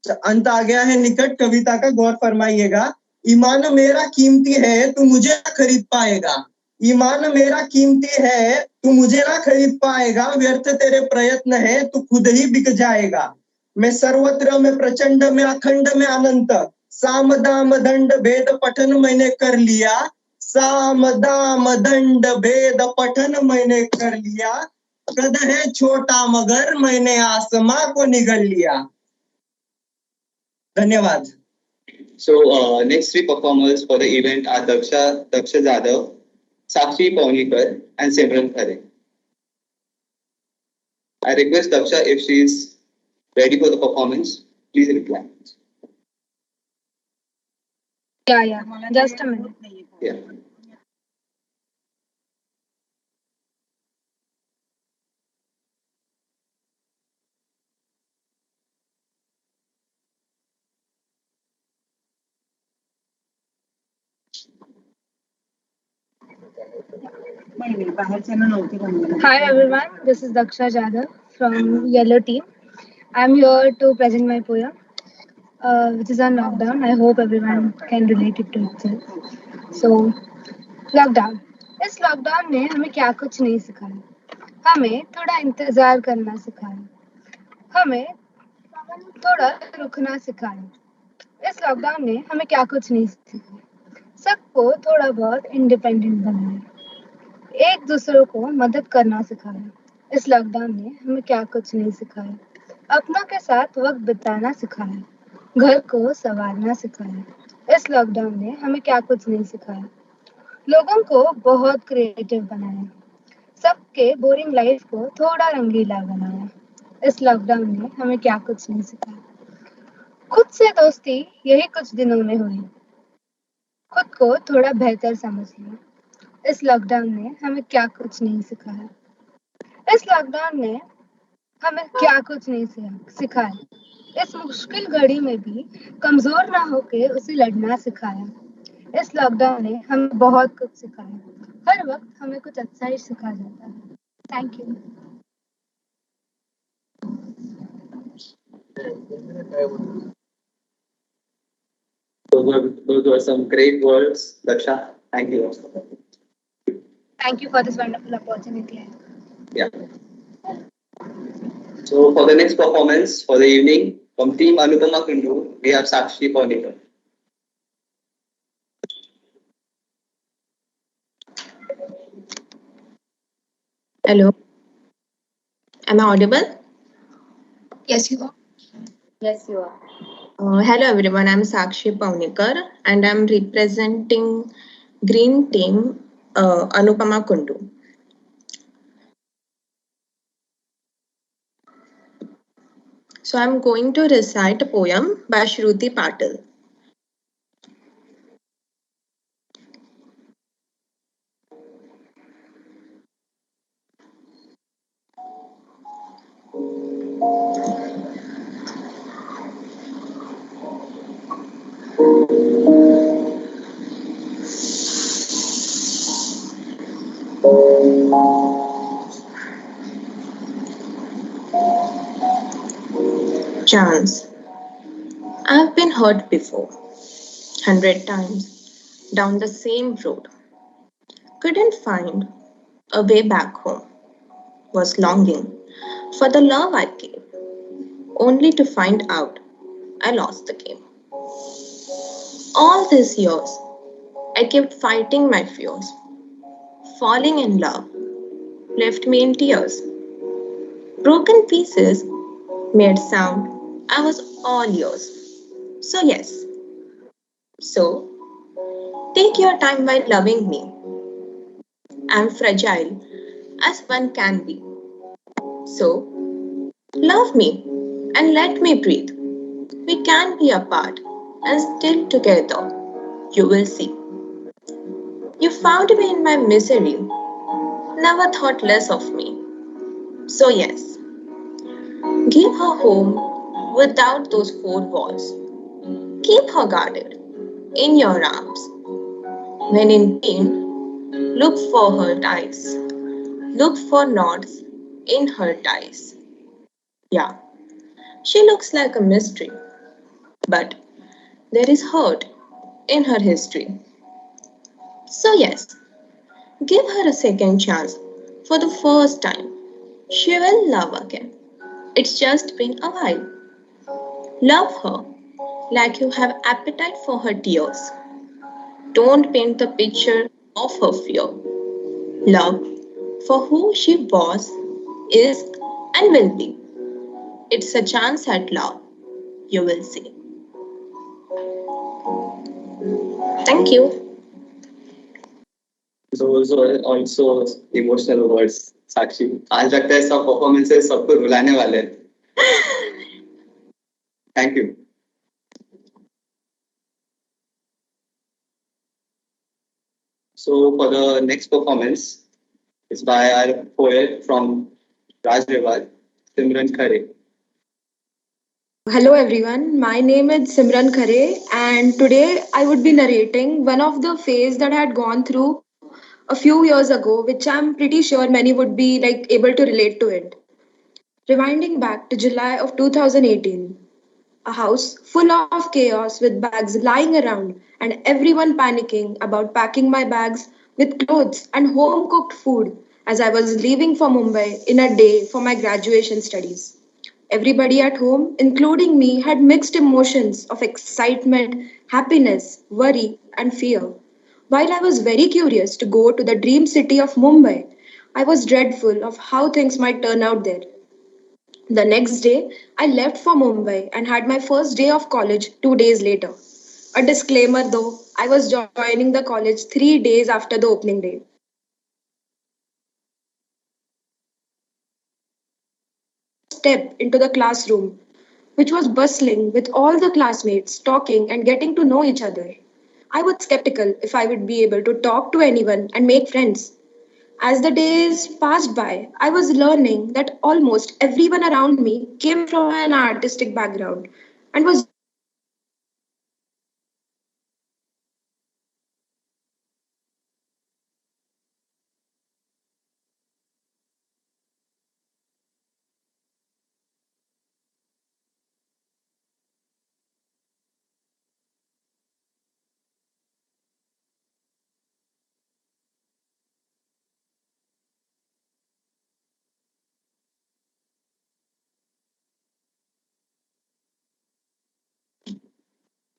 अंत आ गया है निकट कविता का, गौर फरमाइएगा। ईमान मेरा कीमती है तू मुझे खरीद पाएगा, ईमान मेरा कीमती है, तू मुझे ना खरीद पाएगा, व्यर्थ तेरे प्रयत्न है, तू खुद ही बिक जाएगा। मैं सर्वत्र में प्रचंड में अखंड में अनंत, साम दाम दंड भेद पठन मैंने कर लिया, साम दाम दंड भेद पठन मैंने कर लिया, कद है छोटा मगर मैंने आसमां को निगल लिया। धन्यवाद। So next three performers for the event are Daksha Jadhav, Sakshi Paunikar, and Simran Khare. I request Daksha if she is ready for the performance, please reply. Yeah. Just a minute. Yeah. Hi everyone, this is Daksha Jadhav from Yellow Team. I'm here to present my poem, which is on lockdown. I hope everyone can relate it to itself. So, lockdown. इस lockdown ने हमें क्या कुछ नहीं सिखाया, हमें थोड़ा इंतजार करना सिखाया, हमें थोड़ा रुकना सिखाया। इस लॉकडाउन ने हमें क्या कुछ नहीं सिखाया, सबको थोड़ा बहुत इंडिपेंडेंट बनाया, एक दूसरे को मदद करना सिखाया। इस लॉकडाउन ने हमें क्या कुछ नहीं सिखाया, अपनों के साथ वक्त बिताना सिखाया, घर को संवारना सिखाया। इस लॉकडाउन ने हमें क्या कुछ नहीं सिखाया, लोगों को बहुत क्रिएटिव बनाया, सबके बोरिंग लाइफ को थोड़ा रंगीला बनाया। इस लॉकडाउन ने हमें क्या कुछ नहीं सिखाया, खुद से दोस्ती यही कुछ दिनों में हुई, खुद को थोड़ा बेहतर समझ लिया। इस लॉकडाउन ने हमें क्या कुछ नहीं सिखाया, इस लॉकडाउन ने हमें क्या कुछ नहीं सिखाया, इस मुश्किल घड़ी में भी कमजोर ना होके उसे लड़ना सिखाया। इस लॉकडाउन ने हमें बहुत कुछ सिखाया, हर वक्त हमें कुछ अच्छा ही सिखा जाता है। Thank you. Those were some great words, Daksha. Thank you. Thank you for this wonderful opportunity. Yeah. So for the next performance for the evening, from Team Anupama Kundu, we have Sakshi Paunikar. Hello. Am I audible? Yes, you are. Yes, you are. Hello everyone, I'm Sakshi Paunikar and I'm representing Green Team Anupama Kundu. So I'm going to recite a poem by Shruti Patil. Chance. I've been hurt before, 100 times, down the same road. Couldn't find a way back home. Was longing for the love I gave, only to find out I lost the game. All these years, I kept fighting my fears. Falling in love left me in tears. Broken pieces made sound. I was all yours. So yes. So, take your time while loving me. I'm fragile as one can be. So, love me and let me breathe. We can be apart and still together. You will see. You found me in my misery, never thought less of me. So, yes, give her home without those four walls. Keep her guarded in your arms. When in pain, look for her ties. Look for knots in her ties. Yeah, she looks like a mystery, but there is hurt in her history. So, yes, Give her a second chance. For the first time, she will love again. It's just been a while. Love her like you have appetite for her tears. Don't paint the picture of her fear. Love for who she was, is, and will be. It's a chance at love, you will see. Thank you. Those were also emotional words, साक्षी. आज लगता है सब performances सबको रुलाने वाले हैं. Thank you. So for the next performance, it's by our poet from Raj Rewal, Simran Khare. Hello everyone, my name is Simran Khare and today I would be narrating one of the phase that I had gone through a few years ago, which I'm pretty sure many would be like able to relate to it. Rewinding back to July of 2018, a house full of chaos with bags lying around and everyone panicking about packing my bags with clothes and home cooked food as I was leaving for Mumbai in a day for my graduation studies. Everybody at home, including me, had mixed emotions of excitement, happiness, worry, and fear. While I was very curious to go to the dream city of Mumbai, I was dreadful of how things might turn out there. The next day, I left for Mumbai and had my first day of college 2 days later. A disclaimer though, I was joining the college 3 days after the opening day. Step into the classroom, which was bustling with all the classmates talking and getting to know each other. I was skeptical if I would be able to talk to anyone and make friends. As the days passed by, I was learning that almost everyone around me came from an artistic background and was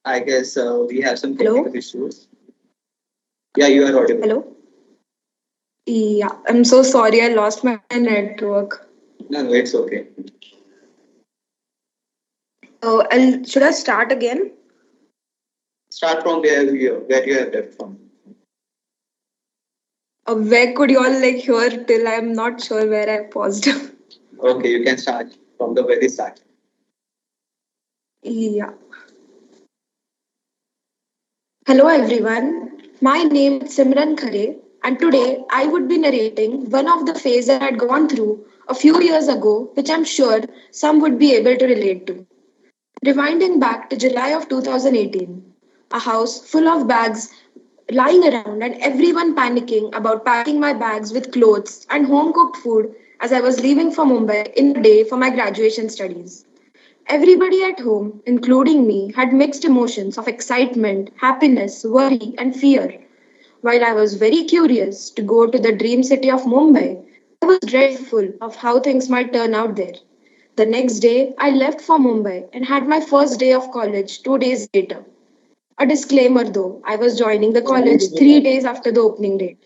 I guess we have some technical issues. Yeah, you are audible. Hello? Yeah, I'm so sorry I lost my network. No, it's okay. Should I start again? Start from where you have left from. Where could you all like hear till I'm not sure where I paused. Okay, you can start from the very start. Yeah. Hello everyone. My name is Simran Khare and today I would be narrating one of the phases I had gone through a few years ago, which I'm sure some would be able to relate to. Rewinding back to July of 2018, a house full of bags lying around and everyone panicking about packing my bags with clothes and home cooked food as I was leaving for Mumbai in a day for my graduation studies. Everybody at home, including me, had mixed emotions of excitement, happiness, worry, and fear. While I was very curious to go to the dream city of Mumbai, I was dreadful of how things might turn out there. The next day, I left for Mumbai and had my first day of college 2 days later. A disclaimer though, I was joining the college 3 days after the opening date.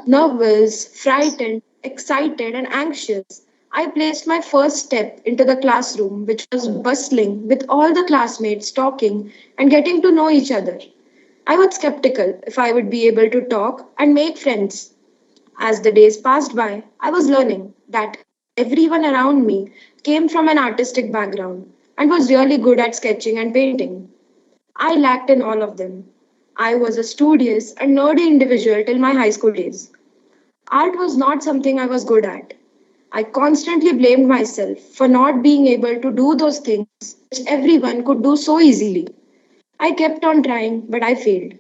Nervous, frightened, excited, and anxious, I placed my first step into the classroom, which was bustling with all the classmates talking and getting to know each other. I was skeptical if I would be able to talk and make friends. As the days passed by, I was learning that everyone around me came from an artistic background and was really good at sketching and painting. I lacked in all of them. I was a studious and nerdy individual till my high school days. Art was not something I was good at. I constantly blamed myself for not being able to do those things which everyone could do so easily. I kept on trying, but I failed.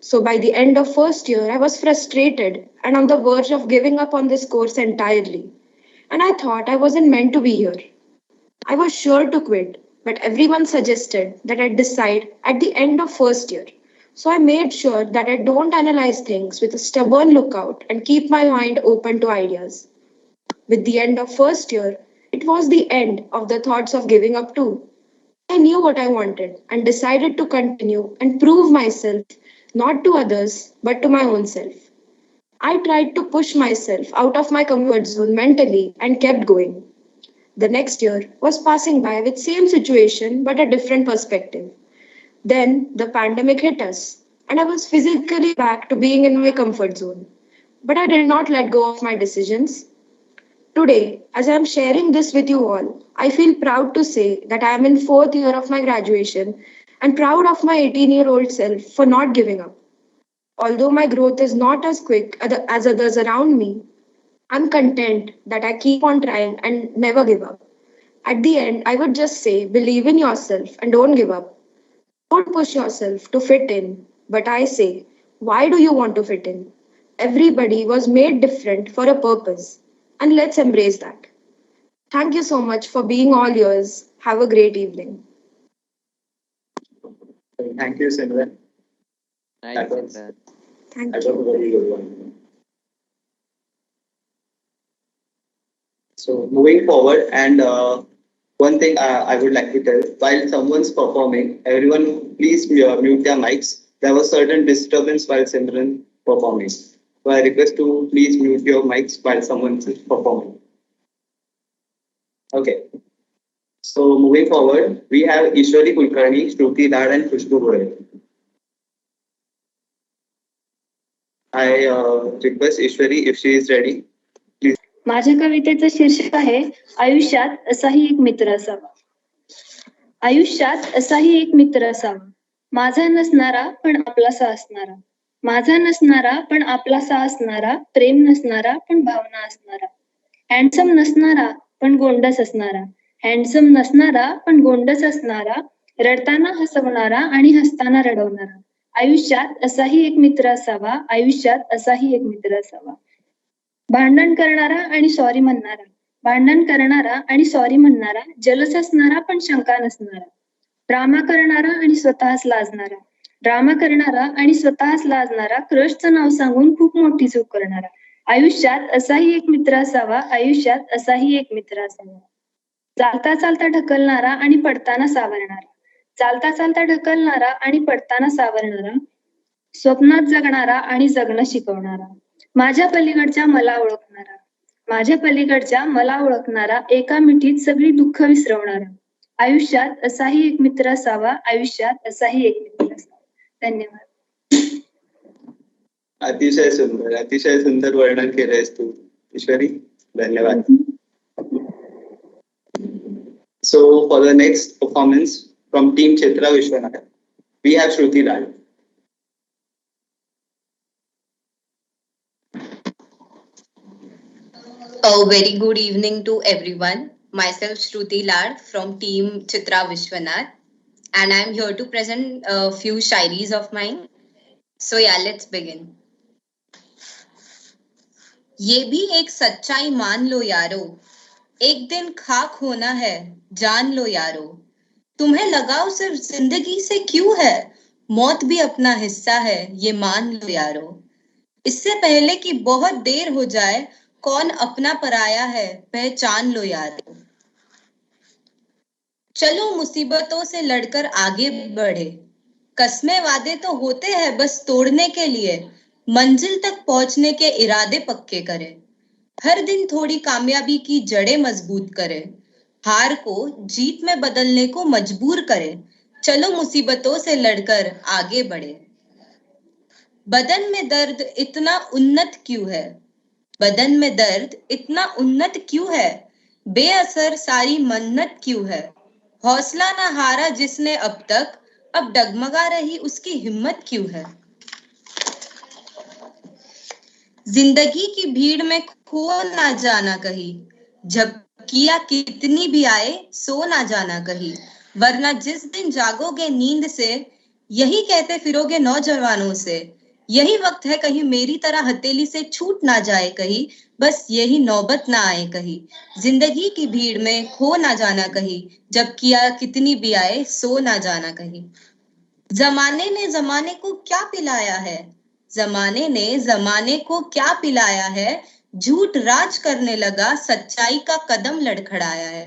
So by the end of first year, I was frustrated and on the verge of giving up on this course entirely. And I thought I wasn't meant to be here. I was sure to quit, but everyone suggested that I decide at the end of first year, So I made sure that I don't analyze things with a stubborn lookout and keep my mind open to ideas. With the end of first year, it was the end of the thoughts of giving up too. I knew what I wanted and decided to continue and prove myself not to others but to my own self. I tried to push myself out of my comfort zone mentally and kept going. The next year was passing by with same situation but a different perspective. Then the pandemic hit us and I was physically back to being in my comfort zone. But I did not let go of my decisions. Today, as I am sharing this with you all, I feel proud to say that I am in fourth year of my graduation and proud of my 18-year-old self for not giving up. Although my growth is not as quick as others around me, I'm content that I keep on trying and never give up. At the end, I would just say believe in yourself and don't give up. Don't push yourself to fit in, but I say, why do you want to fit in? Everybody was made different for a purpose, and let's embrace that. Thank you so much for being all yours. Have a great evening. Thank you, Simran. Nice, That was, Simran. Thank that was a very good one. So moving forward, and one thing I would like to tell, while someone's performing, everyone please mute their mics. There was certain disturbance while Simran performing. So I request to please mute your mics while someone is performing. Okay. So moving forward, we have Ishwari Kulkarni, Shruti Lad, and Khushbu Goyal. I request Ishwari if she is ready. Please. माझ्या कवितेचं शीर्षक आहे आयुष्यात असाही एक मित्र असावा. आयुष्यात असाही एक मित्र असावा, माझा नसणारा पण आपलासा असणारा, माझा नसणारा पण आपलासा असणारा, प्रेम नसणारा पण भावना असणारा, हँडसम नसणारा पण गोंडस असणारा, हँडसम नसणारा पण गोंडस असणारा, रडताना हसवणारा आणि हसताना रडवणारा. आयुष्यात असाही एक मित्र असावा, आयुष्यात असाही एक मित्र असावा. भांडण करणारा आणि सॉरी म्हणणारा, भांडण करणारा आणि सॉरी म्हणणारा, जलस असणारा पण शंका नसणारा, ड्रामा करणारा आणि स्वतःच लाजणारा, ड्रामा करणारा आणि स्वतःच लाजणारा, क्रशचं नाव सांगून खूप मोठी चूक करणारा. आयुष्यात असाही एक मित्र असावा, आयुष्यात असाही एक मित्र असावा. चालता चालता ढकलणारा आणि पडताना सावरणारा, चालता चालता ढकलणारा आणि पडताना सावरणारा, स्वप्नात जगणारा आणि जगणं शिकवणारा, माझ्या पलीकडच्या मला ओळखणारा, माझ्या पलीकडच्या मला ओळखणारा, एका मिठीत सगळी दुःख विसरवणारा. आयुष्यात असाही एक मित्र असावा, आयुष्यात असाही एक मित्र असावा. धन्यवाद. अतिशय सुंदर वर्णन केलंयस तू ईश्वरी. धन्यवाद. So for the next performance from Team Chitra Vishwanath, we have Shruti Lal. A very good evening to everyone. Myself Shruti Lad from Team Chitra Vishwanath, and I'm here to present a few shairis of mine. So yeah, let's begin. ये भी एक सच्चाई मान लो यारो, एक दिन खाक होना है जान लो यारो, तुम्हें लगाव सिर्फ जिंदगी से क्यों है, मौत भी अपना हिस्सा है ये मान लो यारो, इससे पहले कि बहुत देर हो जाए कौन अपना पराया है पहचान लो यारो, चलो मुसीबतों से लड़कर आगे बढ़े, कस्में वादे तो होते हैं बस तोड़ने के लिए, मंजिल तक पहुंचने के इरादे पक्के करे, हर दिन थोड़ी कामयाबी की जड़ें मजबूत करे, हार को जीत में बदलने को मजबूर करे, चलो मुसीबतों से लड़कर आगे बढ़े। बदन में दर्द इतना उन्नत क्यों है, बदन में दर्द इतना उन्नत क्यों है, बेअसर सारी मन्नत क्यों है, हौसला ना हारा जिसने अब तक, अब डगमगा रही उसकी हिम्मत क्यों है, जिंदगी की भीड़ में खो ना जाना कहीं, झपकियां कितनी भी आए सो ना जाना कहीं, वरना जिस दिन जागोगे नींद से यही कहते फिरोगे नौजवानों से, यही वक्त है कहीं मेरी तरह हथेली से छूट ना जाए कहीं, बस यही नौबत ना आए कहीं, जिंदगी की भीड़ में खो ना जाना कहीं, जब किया कितनी भी आए सो ना जाना कहीं। जमाने ने जमाने को क्या पिलाया है, जमाने ने जमाने को क्या पिलाया है, झूठ राज करने लगा, सच्चाई का कदम लड़खड़ाया है।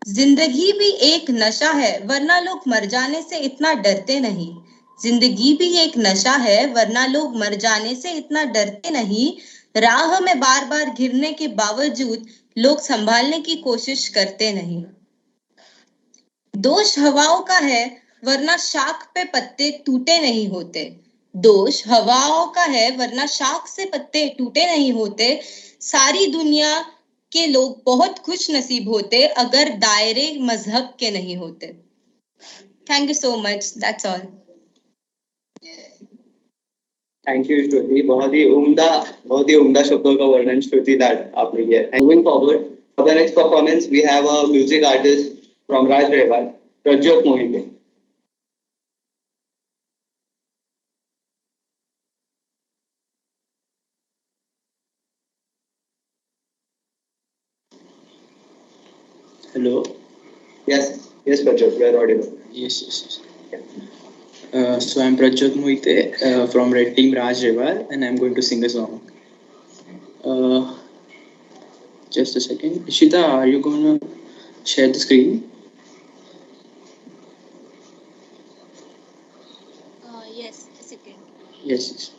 जिंदगी भी एक नशा है, वरना लोग मर जाने से इतना डरते नहीं। जिंदगी भी एक नशा है, वरना लोग मर जाने से इतना डरते नहीं। राह में बार बार गिरने के बावजूद लोग संभालने की कोशिश करते नहीं। दोष हवाओं का है, वरना शाख पे पत्ते टूटे नहीं होते। दोष हवाओं का है, वरना शाख से पत्ते टूटे नहीं होते। सारी दुनिया के लोग बहुत खुश नसीब होते अगर दायरे मजहब के नहीं होते। Thank you so much, that's all. Thank you Shruti, बहुत ही उम्दा शब्दों का वर्णन श्रुति दैट आपने किया। And moving forward for the next performance we have a music artist from Raj Rewal, Prajyot Mohite. Hello. Yes, Prajot, you are audible. Yes. So I'm Prajot Moite from Red Team Raj Reval, and I'm going to sing a song. Just a second. Ishita, are you going to share the screen? Yes, a second. Yes.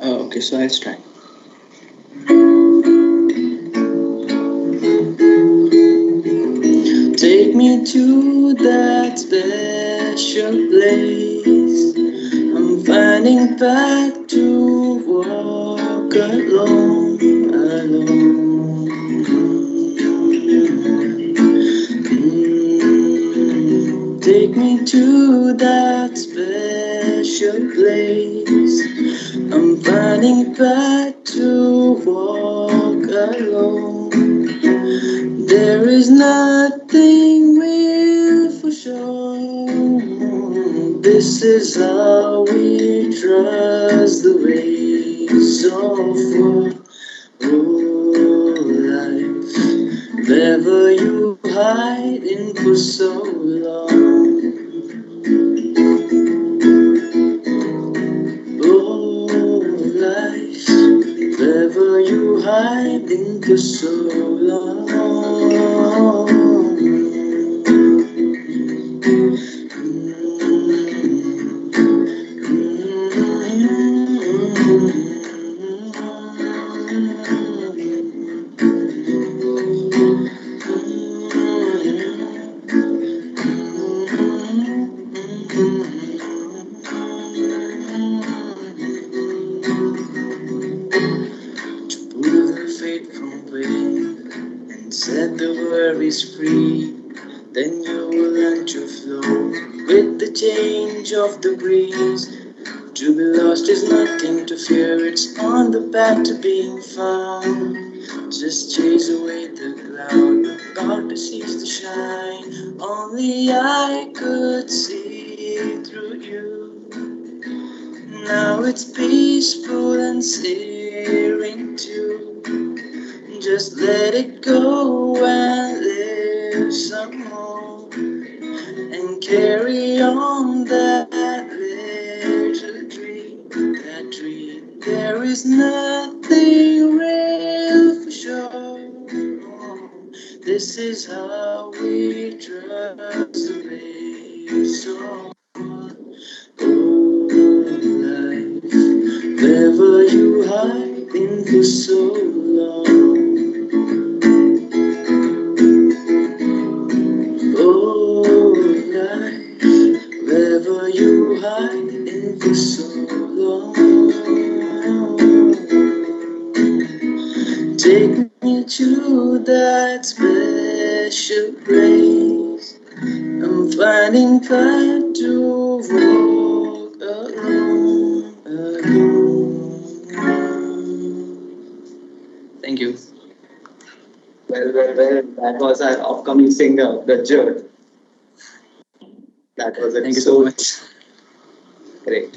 Okay, so I'll try. Take me to that special place. I'm finding back to walk alone. Take me to that special place. I'm finding back to walk alone. There is nothing real for sure. This is how we trust the ways of life. Wherever you hiding for so long. Life, wherever you hiding for so long. Set the worries free, then you will learn to flow with the change of the breeze. To be lost is nothing to fear, it's on the path to being found. Just chase away the cloud, look out to seize the shine. Only I could see through you. Now it's peaceful and serene too. Just let it go and live some more, and carry on that little dream, that dream, There's nothing real for sure. This is how we trust the way. So, life, wherever you hiding for so long. Oh, life, wherever you hiding for so long. Take me to that special place. I'm finding time to walk alone. Thank you. Well. That was our upcoming singer, the Judge. That was Thank you so much. Great.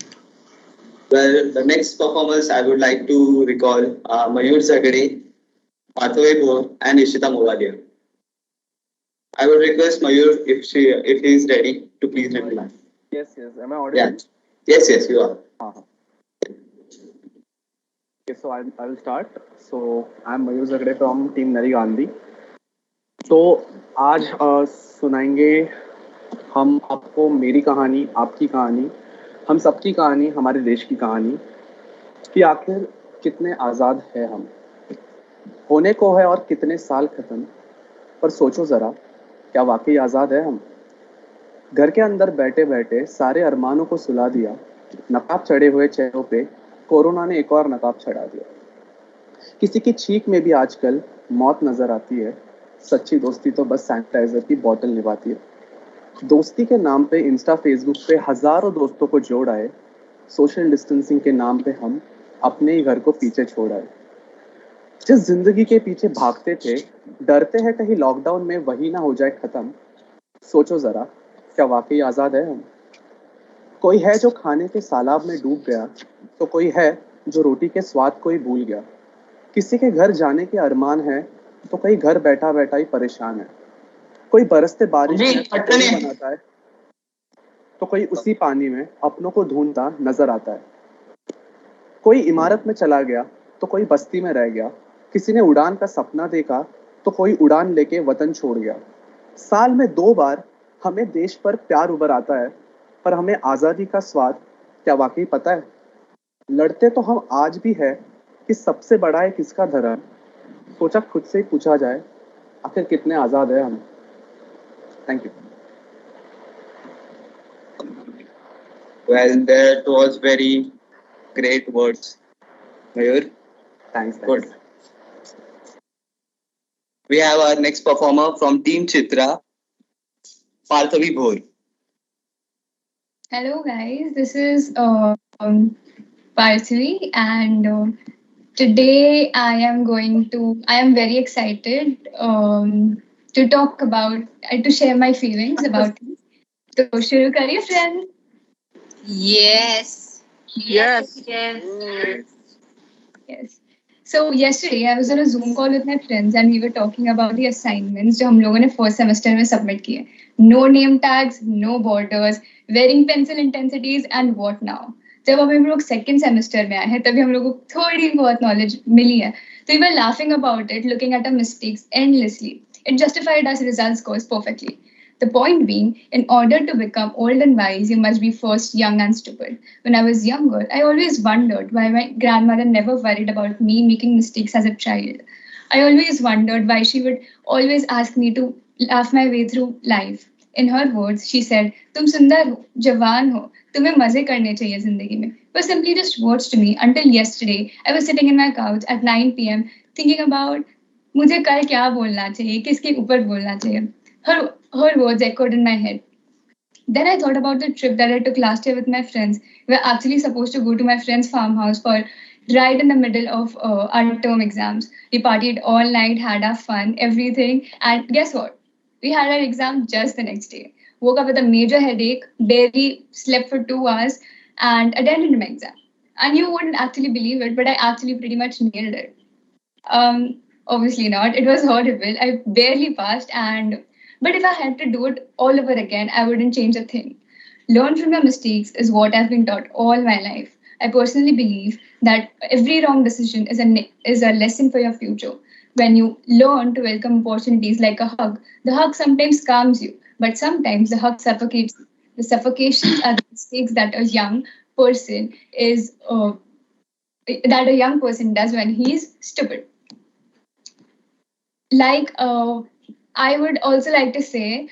Well, the next performers I would like to recall are Mayur Zagade, Pathway Bhor, and Ishita Movalia. I would request Mayur if he is ready to please reply. Yes. Am I audible? Yeah. Yes, you are. Okay, so I will start. So I'm Mayur Zagade from Team Nari Gandhi. तो आज सुनाएंगे हम आपको मेरी कहानी, आपकी कहानी, हम सबकी कहानी, हमारे देश की कहानी कि आखिर कितने आज़ाद है हम। होने को है और कितने साल खत्म, पर सोचो ज़रा, क्या वाकई आज़ाद है हम? घर के अंदर बैठे बैठे सारे अरमानों को सुला दिया, नकाब चढ़े हुए चेहरों पे कोरोना ने एक और नकाब चढ़ा दिया। किसी की छींक में भी आजकल मौत नजर आती है, सच्ची दोस्ती तो बस सैनिटाइजर की बोतल निभाती है। दोस्ती के नाम पे इंस्टा फेसबुक पे हजारों दोस्तों को जोड़ आए, सोशल डिस्टेंसिंग के नाम पे हम अपने ही घर को पीछे छोड़ आए। जिस जिंदगी के पीछे भागते थे, डरते हैं कहीं लॉकडाउन में वही ना हो जाए खत्म। सोचो जरा, क्या वाकई आजाद है हम? कोई है जो खाने के सालाब में डूब गया, तो कोई है जो रोटी के स्वाद को ही भूल गया। किसी के घर जाने के अरमान है, तो कोई घर बैठा बैठा ही परेशान है। कोई बरसते बारिश में पकौड़े बनाता है, तो कोई उसी पानी में अपनों को ढूंढता नजर आता है। कोई इमारत में चला गया, तो कोई बस्ती में रह गया। किसी ने उड़ान का सपना देखा, तो कोई उड़ान लेके वतन छोड़ गया। साल में 2 बार हमें देश पर प्यार उभर आता है, पर हमें आजादी का स्वाद क्या वाकई पता है? लड़ते तो हम आज भी है कि सबसे बड़ा है किसका धर्म। सोचा खुद से ही पूछा जाए, आखिर कितने आजाद है हम? Thank you. Well, that was very great words, Mayur. Thanks. Good. We have our next performer from Team Chitra, Parthavi Bhor. Hello guys, this is Parthavi, and today I am very excited to talk about, to share my feelings about it. So, shuru kariye friends? Yes. So yesterday I was on a Zoom call with my friends and we were talking about the assignments जो हम लोगों ने first semester में submit किए. No name tags, no borders, wearing pencil intensities and what now. जब हम लोग second semester में आए हैं तभी हम लोगों को थोड़ी बहुत knowledge मिली है. So we were laughing about it, looking at our mistakes endlessly. It justified us result scores perfectly. The point being, in order to become old and wise, you must be first young and stupid. When I was younger, I always wondered why my grandmother never worried about me making mistakes as a child. I always wondered why she would always ask me to laugh my way through life. In her words, she said, "Tum sundar ho, jawan ho, tumhe maze karne chahiye zindagi mein." It was simply just words to me until yesterday. I was sitting in my couch at 9 p.m. thinking about मुझे कल क्या बोलना चाहिए, किसके ऊपर बोलना चाहिए. Her words echoed in my head. Then I thought about the trip that I took last year with my friends. We were actually supposed to go to my friend's farmhouse for right in the middle of our term exams. We partied all night, had our fun, everything. And guess what? We had our exam just the next day. Woke up with a major headache, barely slept for 2 hours, and attended my exam. And you wouldn't actually believe it, but I actually pretty much nailed it. Obviously not. It was horrible. I barely passed, but if I had to do it all over again, I wouldn't change a thing. Learn from your mistakes is what I've been taught all my life. I personally believe that every wrong decision is a lesson for your future. When you learn to welcome opportunities like a hug, the hug sometimes calms you, but sometimes the hug suffocates you. The suffocations are the mistakes that a young person is that a young person does when he is stupid. Like I would also like to say,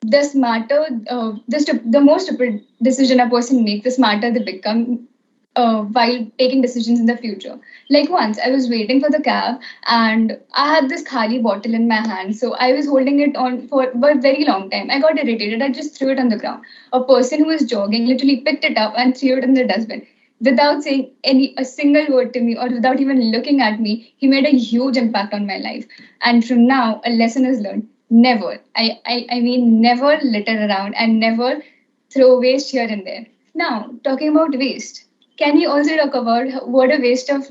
the smarter, the more stupid decision a person makes, the smarter they become while taking decisions in the future. Like once I was waiting for the cab and I had this khali bottle in my hand. So I was holding it on for a very long time. I got irritated. I just threw it on the ground. A person who was jogging literally picked it up and threw it in the dustbin. Without saying a single word to me or without even looking at me, he made a huge impact on my life. And from now, a lesson is learned. Never, I mean, never litter around and never throw waste here and there. Now, talking about waste, can you also talk about what a waste of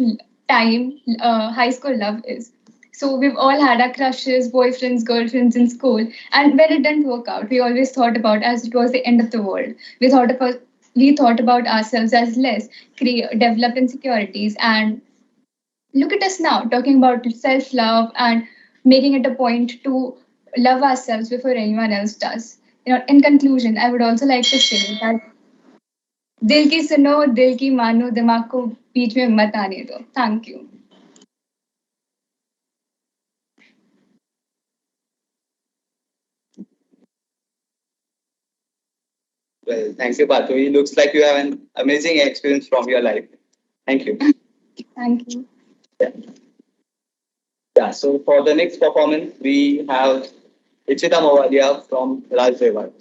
time high school love is? So we've all had our crushes, boyfriends, girlfriends in school, and when it didn't work out, we always thought about as it was the end of the world. We thought about ourselves as less, develop insecurities, and look at us now talking about self love and making it a point to love ourselves before anyone else does. In conclusion, I would also like to say that दिल की सुनो दिल की मानो दिमाग को बीच में मत आने दो. Thank you. Well, thank you, Patui. Looks like you have an amazing experience from your life. Thank you. Thank you. Yeah, so for the next performance, we have Ichita Mavalia from Raj Reval.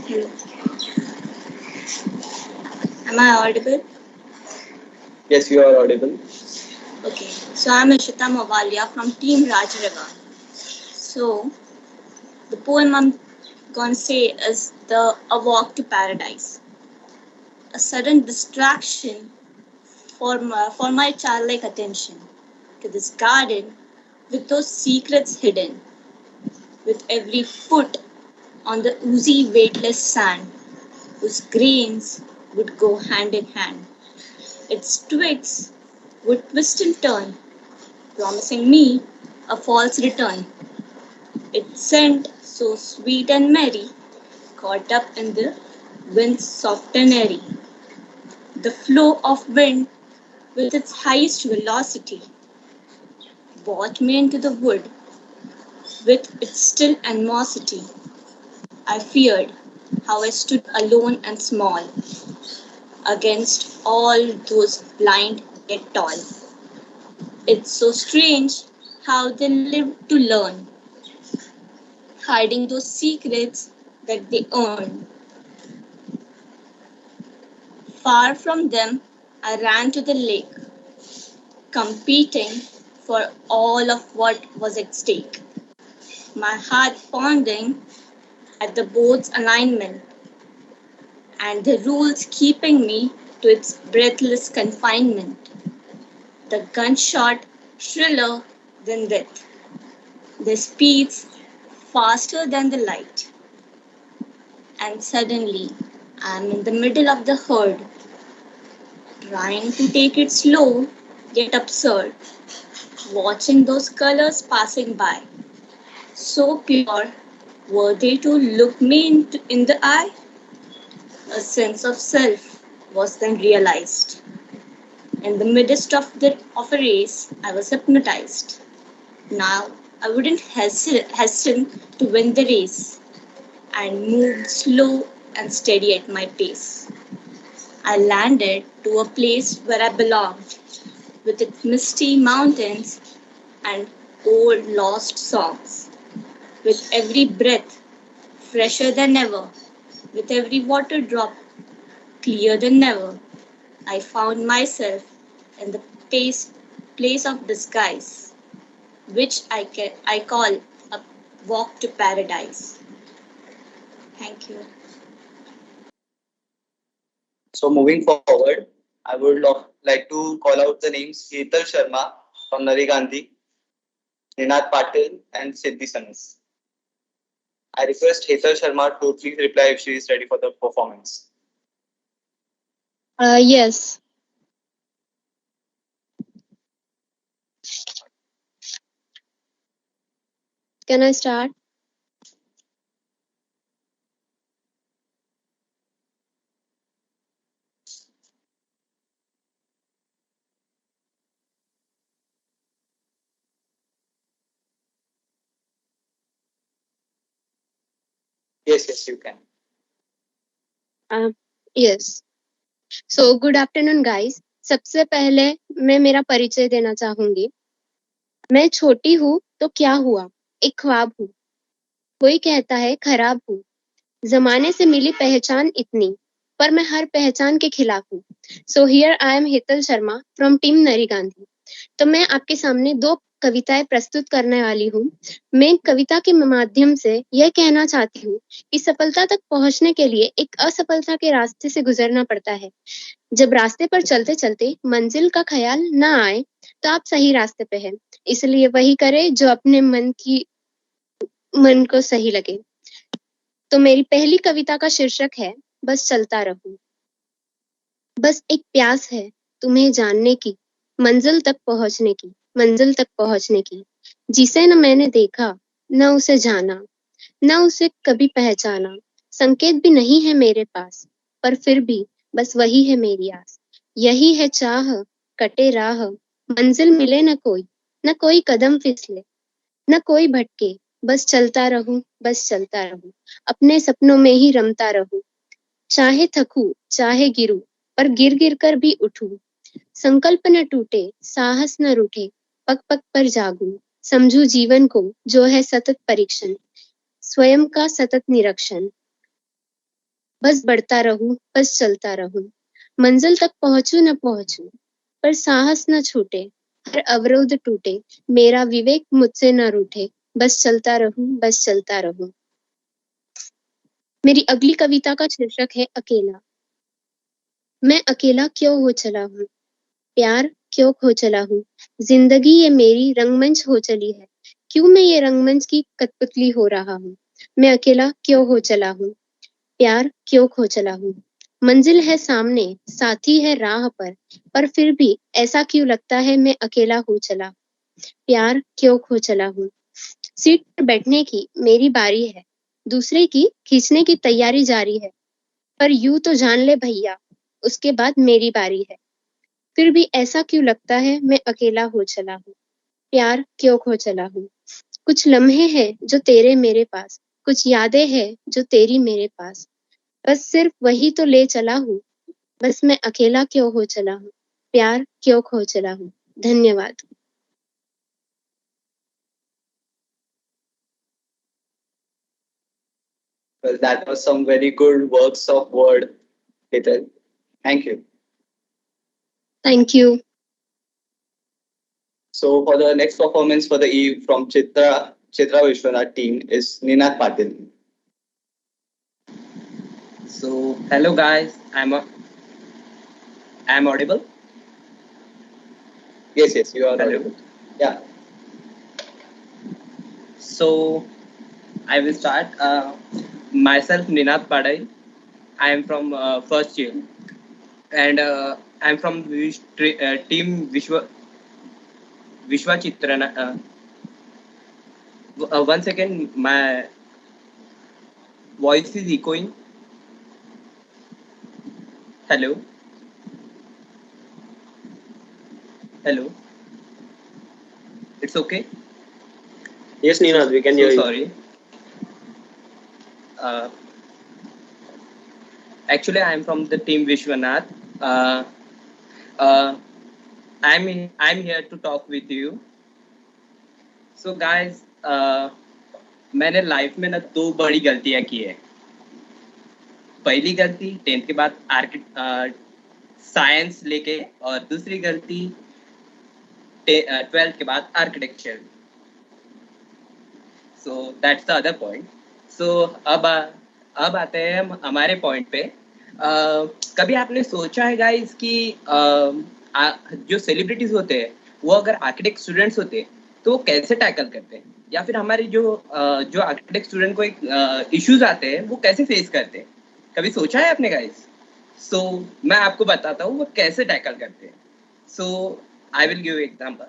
Hello. Am I audible? Yes, you are audible. Okay. So I'm Ishita Mavalia from Team Rajreva. So the poem I'm gonna say is A Walk to Paradise. A sudden distraction for my childlike attention to this garden with those secrets hidden, with every foot on the oozy, weightless sand, whose grains would go hand in hand. Its twigs would twist and turn, promising me a false return. Its scent, so sweet and merry, caught up in the wind's soft and airy. The flow of wind, with its highest velocity, brought me into the wood with its still animosity. I feared how I stood alone and small against all those blind yet tall. It's so strange how they live to learn, hiding those secrets that they earn. Far from them, I ran to the lake, competing for all of what was at stake. My heart pounding at the boat's alignment and the rules keeping me to its breathless confinement. The gunshot shriller than death, the speeds faster than the light. And suddenly, I'm in the middle of the herd, trying to take it slow yet absurd, watching those colors passing by. So pure, were they to look me in the eye? A sense of self was then realized. In the midst of a race, I was hypnotized. Now, I wouldn't hasten to win the race and moved slow and steady at my pace. I landed to a place where I belonged, with its misty mountains and old lost songs. With every breath, fresher than ever, with every water drop, clearer than ever, I found myself in the place of disguise, which I call a walk to paradise. Thank you. So moving forward, I would like to call out the names Hetal Sharma from Nari Gandhi, Ninad Patil, and Siddhi Sanas. I request Hetal Sharma to please reply if she is ready for the performance. Yes. Can I start? Yes, you can. Yes. So good afternoon guys. सबसे पहले मैं मेरा परिचय देना चाहूंगी. मैं छोटी हूँ तो क्या हुआ, एक ख्वाब हूँ. कोई कहता है खराब हूँ. जमाने से मिली पहचान इतनी, पर मैं हर पहचान के खिलाफ हूँ. So here I am Hetal Sharma from team नरी गांधी. तो मैं आपके सामने 2 कविताएं प्रस्तुत करने वाली हूँ. मैं कविता के माध्यम से यह कहना चाहती हूँ कि सफलता तक पहुंचने के लिए एक असफलता के रास्ते से गुजरना पड़ता है. जब रास्ते पर चलते चलते मंजिल का ख्याल ना आए तो आप सही रास्ते पे हैं. इसलिए वही करें जो अपने मन को सही लगे. तो मेरी पहली कविता का शीर्षक है बस चलता रहूं. बस एक प्यास है तुम्हें जानने की, मंजिल तक पहुंचने की, जिसे न मैंने देखा, न उसे जाना, न उसे कभी पहचाना. संकेत भी नहीं है मेरे पास, पर फिर भी बस वही है मेरी आस. यही है चाह, कटे राह, मंजिल मिले न कोई कदम फिसले, न कोई भटके. बस चलता रहूं, अपने सपनों में ही रमता रहूं. चाहे थकूं, चाहे गिरूं, पर गिर गिर कर भी उठूं. संकल्प न टूटे, साहस न रूठे, पग पग पर जागूं. समझूं जीवन को जो है सतत परीक्षण, स्वयं का सतत निरीक्षण. बस बढ़ता रहूं, बस चलता रहूं. मंजिल तक पहुंचूं न पहुंचूं, पर साहस न छूटे, हर अवरोध टूटे, मेरा विवेक मुझसे न रूठे. बस चलता रहूं. मेरी अगली कविता का शीर्षक है अकेला. मैं अकेला क्यों हो चला हूँ, प्यार क्यों खो चला हूँ. जिंदगी ये मेरी रंगमंच हो चली है, क्यों मैं ये रंगमंच की कठपुतली हो रहा हूँ. मैं अकेला क्यों हो चला हूँ, प्यार क्यों खो चला हूँ. मंजिल है सामने, साथी है राह पर फिर भी ऐसा क्यों लगता है मैं अकेला हो चला. प्यार क्यों खो चला हूँ. सीट पर बैठने की मेरी बारी है, दूसरे की खींचने की तैयारी जारी है, पर यूं तो जान ले भैया, उसके बाद मेरी बारी है. फिर भी ऐसा क्यों लगता है मैं अकेला हो चला हूँ. प्यार क्यों खो चला हूँ. कुछ लम्हे हैं जो तेरे मेरे पास, कुछ यादें हैं जो तेरी मेरे पास, बस सिर्फ वही तो ले चला हूँ. बस मैं अकेला क्यों हो चला हूँ, प्यार क्यों खो चला हूँ. धन्यवाद. Well, that was some very good works of word, Hetal. Thank you. Thank you. So for the next performance for the eve from Chitra Vishwanath team is Ninad Patil. So hello guys, I'm audible. Yes, you are audible. Yeah. So I will start. Myself Ninad Patil. I am from first year, and I'm from team Vishwa Chitra. 1 second, my voice is echoing. Hello. It's okay. Yes, Ninad, we can hear you. Sorry. Actually, I am from the team Vishwanath. I'm here to talk with you. So guys, मैंने life में ना 2 बड़ी गलतियां की है. पहली गलती 10th के बाद साइंस लेके, और दूसरी गलती 12th के बाद architecture. So that's the other point. So अब आते हैं हम हमारे पॉइंट पे. कभी आपने सोचा है गाइस कि जो सेलिब्रिटीज होते हैं वो अगर आर्किटेक्ट स्टूडेंट्स होते तो वो कैसे टैकल करते हैं, या फिर हमारे जो आर्किटेक्ट स्टूडेंट को एक इश्यूज आते हैं वो कैसे फेस करते हैं, कभी सोचा है आपने गाइस? सो मैं आपको बताता हूँ वो कैसे टैकल करते हैं. So I will give example.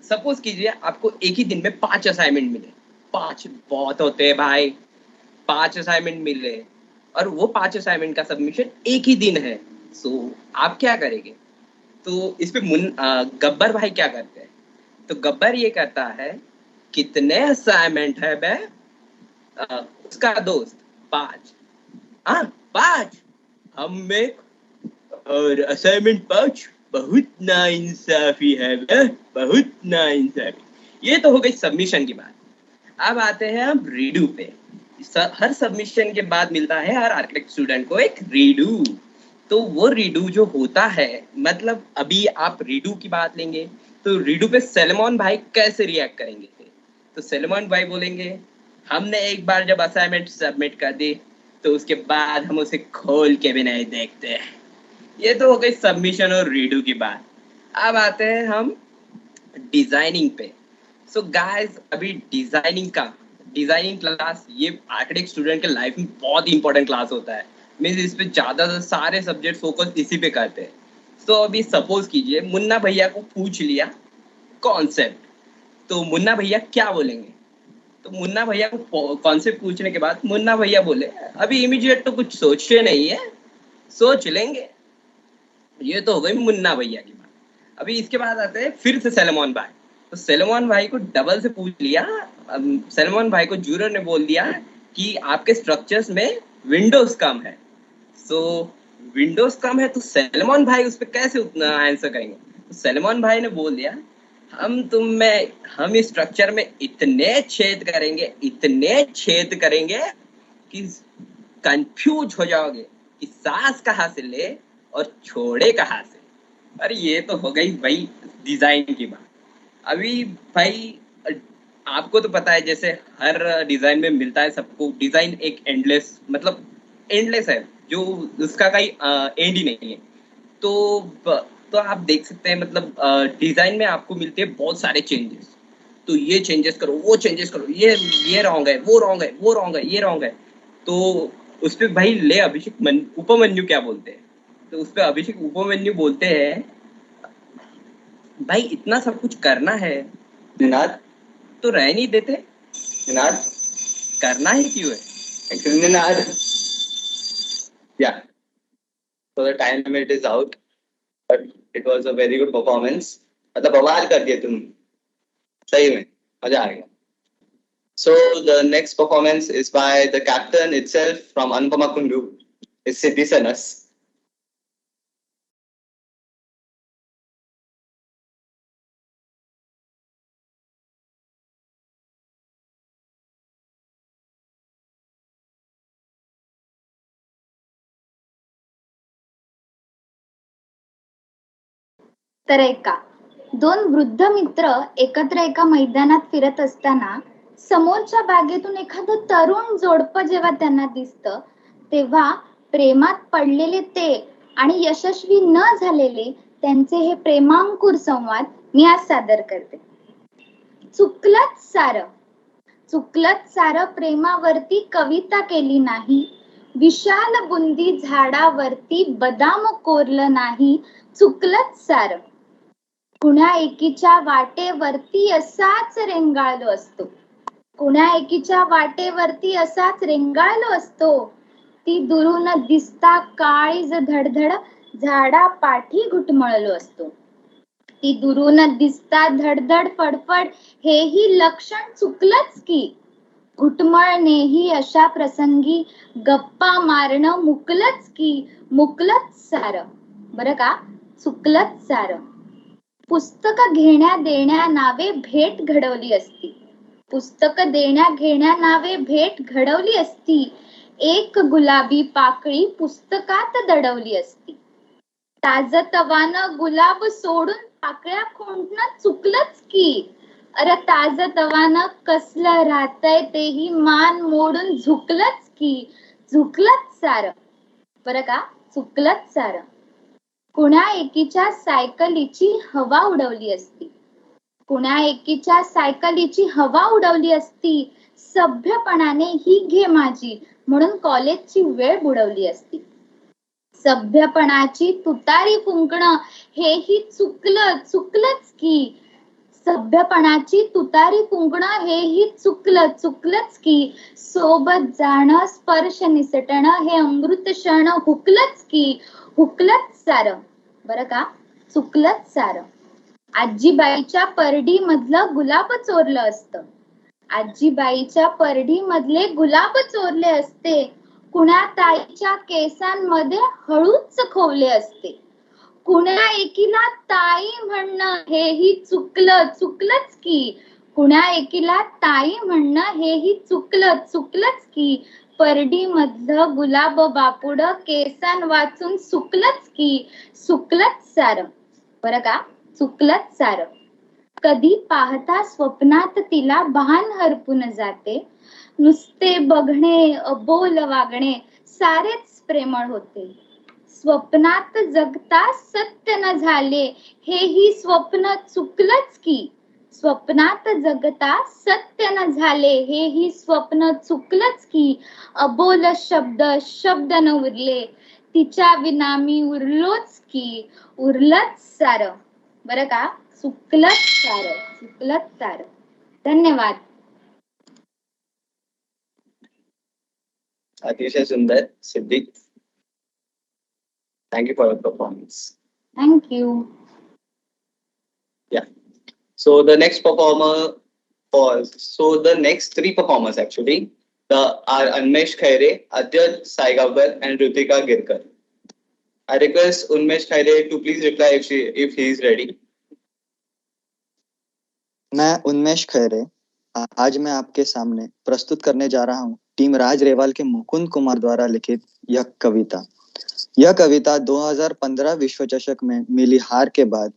Suppose कीजिए आपको एक ही दिन में 5 असाइनमेंट मिले. 5 बहुत होते हैं भाई. 5 असाइनमेंट मिले और वो 5 असाइनमेंट का सबमिशन एक ही दिन है. सो आप क्या करेंगे? तो इस पे गब्बर भाई क्या करते हैं? तो गब्बर ये करता है, कितने असाइनमेंट है बे? उसका दोस्त 5. हाँ 5. हम में और असाइनमेंट 5. बहुत नाइंसाफी है बे, बहुत नाइंसाफी. ये तो हो गई सबमिशन की बात. अब आते हैं हम रीडू पे. हर सबमिशन के बाद मिलता है हर आर्किटेक्ट स्टूडेंट को एक रीडू. तो वो रीडू जो होता है, मतलब अभी आप रीडू की बात लेंगे तो रीडू पे सैलमन भाई कैसे रिएक्ट करेंगे? तो सैलमन भाई बोलेंगे, हमने एक बार जब असाइनमेंट सबमिट कर दी तो उसके बाद हम उसे खोल के भी नहीं देखते. ये तो हो गई सबमिशन और रीडू की बात. अब आते हैं हम डिजाइनिंग पे. सो गाइस, अभी डिजाइनिंग क्लास ये आर्किटेक्ट स्टूडेंट के लाइफ में बहुत ही इंपॉर्टेंट क्लास होता है. मीन्स इस पे ज्यादा सारे सब्जेक्ट फोकस इसी पे करते हैं. तो अभी सपोज कीजिए मुन्ना भैया को पूछ लिया कॉन्सेप्ट, तो मुन्ना भैया क्या बोलेंगे? तो मुन्ना भैया को कॉन्सेप्ट पूछने के बाद मुन्ना भैया बोले, अभी इमीडिएट तो कुछ सोचे नहीं है, सोच लेंगे. ये तो हो गई मुन्ना भैया की बात. अभी इसके बाद आते हैं फिर से सैलमन भाई. तो सैलमन भाई को डबल से पूछ लिया. सैलमन भाई को जूरर ने बोल दिया कि आपके स्ट्रक्चर्स में विंडोज कम है. सो विंडोज कम है तो सैलमन भाई उस पर कैसे उतना आंसर करेंगे? तो सैलमन भाई ने बोल दिया, हम इस स्ट्रक्चर में इतने छेद करेंगे कि कंफ्यूज हो जाओगे कि सांस कहाँ से ले और छोड़े कहाँ से. अरे ये तो हो गई भाई डिजाइन की बात. अभी भाई आपको तो पता है, जैसे हर डिजाइन में मिलता है सबको, डिजाइन एक एंडलेस है, जो उसका कोई एंड ही नहीं है. तो आप देख सकते हैं, मतलब डिजाइन में आपको मिलते हैं बहुत सारे चेंजेस. तो ये चेंजेस करो, वो चेंजेस करो, ये रॉन्ग है, वो रॉन्ग है, वो रॉन्ग है, ये रॉन्ग है. तो उस पर भाई ले अभिषेक उपमन्यु क्या बोलते हैं? तो उस पर अभिषेक उपमन्यु बोलते हैं, भाई इतना सब कुछ करना है निनाद, तो रह नहीं देते. निनाद, करना ही क्यों है? actually Ninad, yeah, so the time limit is out, but it was a very good performance. मतलब बवाल कर दिए तुम, सही में मजा आ गया. So the next performance is by the captain itself from Anupama Kundu, is Siddhi Sanas. तर ऐका, 2 वृद्ध मित्र एकत्र एका मैदानात फिरत असताना समोरच्या बागेतून एखादं तरुण जोडपं जेव्हा त्यांना दिसतं, तेव्हा प्रेमात पडलेले ते आणि यशस्वी न झालेले त्यांचे हे प्रेमांकुर संवाद मी आज सादर करते. चुकलत सारं प्रेमावरती कविता केली नाही, विशाल बुंदी झाडावरती बदाम कोरलं नाही, चुकलत सारं. कुण्या एकीच्या वाटेवरती असाच रेंगाळलो असतो, कुण्या एकीच्या वाटेवरती असाच रेंगाळलो असतो. ती दुरून दिसता काळीज धडधड झाडा पाठी घुटमळलो असतो. ती दुरून दिसता धडधड फडफड हेही लक्षण चुकलंच की. घुटमळणेही अशा प्रसंगी गप्पा मारणं मुकलंच की, मुकलंच सारं. बरं का, चुकलंच सारं. पुस्तक घेण्या देण्या नावे भेट घडवली असती, पुस्तक देण्या घेण्या नावे भेट घडवली असती. एक गुलाबी पाकळी पुस्तकात दडवली असती. ताजतवानं गुलाब सोडून पाकळ्या खोडणं चुकलंच की. अरे ताजतवानं कसलं राहतंय तेही मान मोडून झुकलंच की, झुकलंच सारं. बरं का, चुकलंच सारं. कुण्या एकीच्या सायकलीची हवा उडवली असती, कुण्या एकीच्या सायकलीची हवा उडवली असती, सभ्यपणाने ही घे माझी म्हणून कॉलेजची वेळ बुडवली असती. सभ्यपणाची तुतारी फुंकणं हेही चुकलंच की. सभ्यपणाची तुतारी फुंकणं हेही चुकलंच की. सोबत जाणं, स्पर्श निसटणं हे अमृत क्षण हुकलंच सारं. बरं का, चुकलंच सारं. आजीबाईच्या परडी मधलं गुलाब चोरलं असतं. आजीबाईच्या परडी मधले गुलाब चोरले असते. कुण्या ताईच्या केसांमध्ये हळूच खोवले असते. कुण्या एकीला ताई म्हणणं हेही चुकलंच की. कुण्या एकीला ताई म्हणणं हेही चुकलंच की. परडी मधलं गुलाब बापुड केसां वाचून सुकलंच सारं. बरं का, चुकलंच सारं. कधी पाहता स्वप्नात तिला भान हरपून जाते. नुसते बघणे, अबोल वागणे सारेच प्रेमळ होते. स्वप्नात जगता सत्य न झाले हेही स्वप्न चुकलंच की. स्वप्नात जगता सत्य न झाले हेही स्वप्न चुकलंच की. अबोल शब्द न उरले तिच्या विना मी उरलंच सारं. बरं का, चुकलंच सारं. धन्यवाद. अतिशय सुंदर, सिद्धी. Thank you for your performance. Thank you. Yeah. So the next next three performers actually are Unmesh Khaire, Adyat Saigawkar and Ritika Girkar. I request Unmesh Khaire to please reply if he is ready. मैं उन्मेष खैरे आज मैं आपके सामने प्रस्तुत करने जा रहा हूँ टीम राज रेवाल के मुकुंद कुमार द्वारा लिखित यह कविता. यह कविता 2015 विश्व चषक में मिली हार के बाद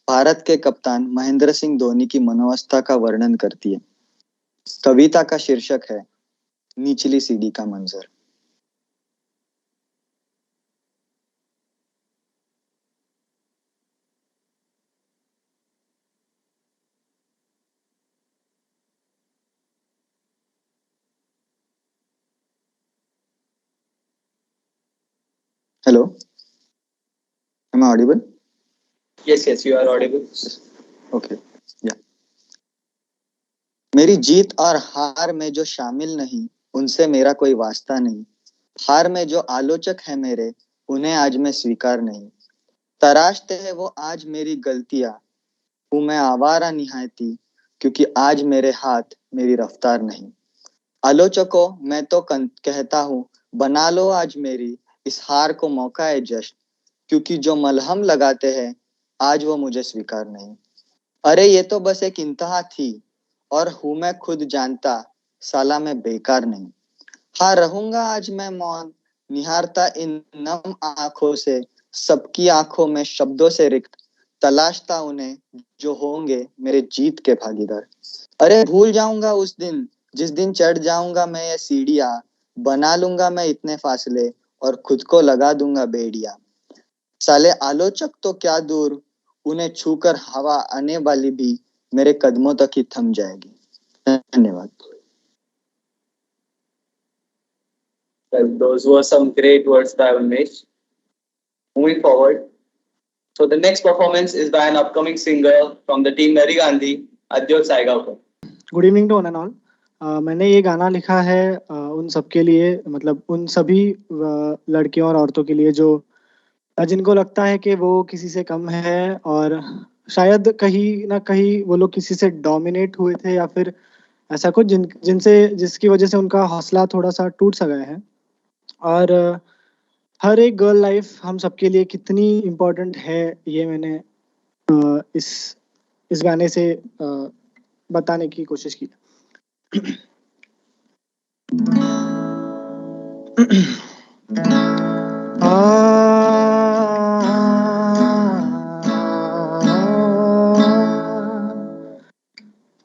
भारत के कप्तान महेंद्र सिंह धोनी की मनोवस्था का वर्णन करती है. कविता का शीर्षक है निचली सीढ़ी का मंजर. Hello, am I audible? Yes, you are audible. Okay, yeah. मेरी जीत और हार में जो शामिल नहीं उनसे मेरा कोई वास्ता नहीं. हार में जो आलोचक है मेरे उन्हें आज मैं स्वीकार नहीं. तराशते हैं वो आज मेरी गलतियां, हूँ मैं आवारा निहायती क्योंकि आज मेरे हाथ मेरी रफ्तार नहीं. आलोचकों मैं तो कहता हूँ बना लो आज मेरी इस हार को मौका है जश्न, क्योंकि जो मलहम लगाते हैं आज वो मुझे स्वीकार नहीं. अरे ये तो बस एक इंतहा थी और हूँ मैं खुद जानता साला मैं बेकार नहीं. हाँ रहूंगा आज मैं मौन निहारता इन नम आंखों से सबकी आंखों में शब्दों से रिक्त, तलाशता उन्हें जो होंगे मेरे जीत के भागीदार. अरे भूल जाऊंगा उस दिन जिस दिन चढ़ जाऊंगा मैं ये सीढ़ियां, बना लूंगा मैं इतने फासले और खुद को लगा दूंगा बेड़िया. साले आलोचक तो क्या दूर उन्हें छूकर हवा आने वाली भी मेरे कदमों तक ही थम जाएगी. धन्यवाद. Well, those were some great words by Unmesh. Moving forward, so the next performance is by an upcoming singer from the team Nari Gandhi, Adyat Saigawkar. Good evening to one and all. मैंने ये गाना लिखा है उन सबके लिए, मतलब उन सभी लड़कियों और औरतों के लिए जो जिनको लगता है कि वो किसी से कम है और शायद कहीं ना कहीं वो लोग किसी से डोमिनेट हुए थे या फिर ऐसा कुछ जिसकी वजह से उनका हौसला थोड़ा सा टूट सा गया है. और हर एक गर्ल लाइफ हम सबके लिए कितनी इम्पोर्टेंट है ये मैंने इस गाने से बताने की कोशिश की.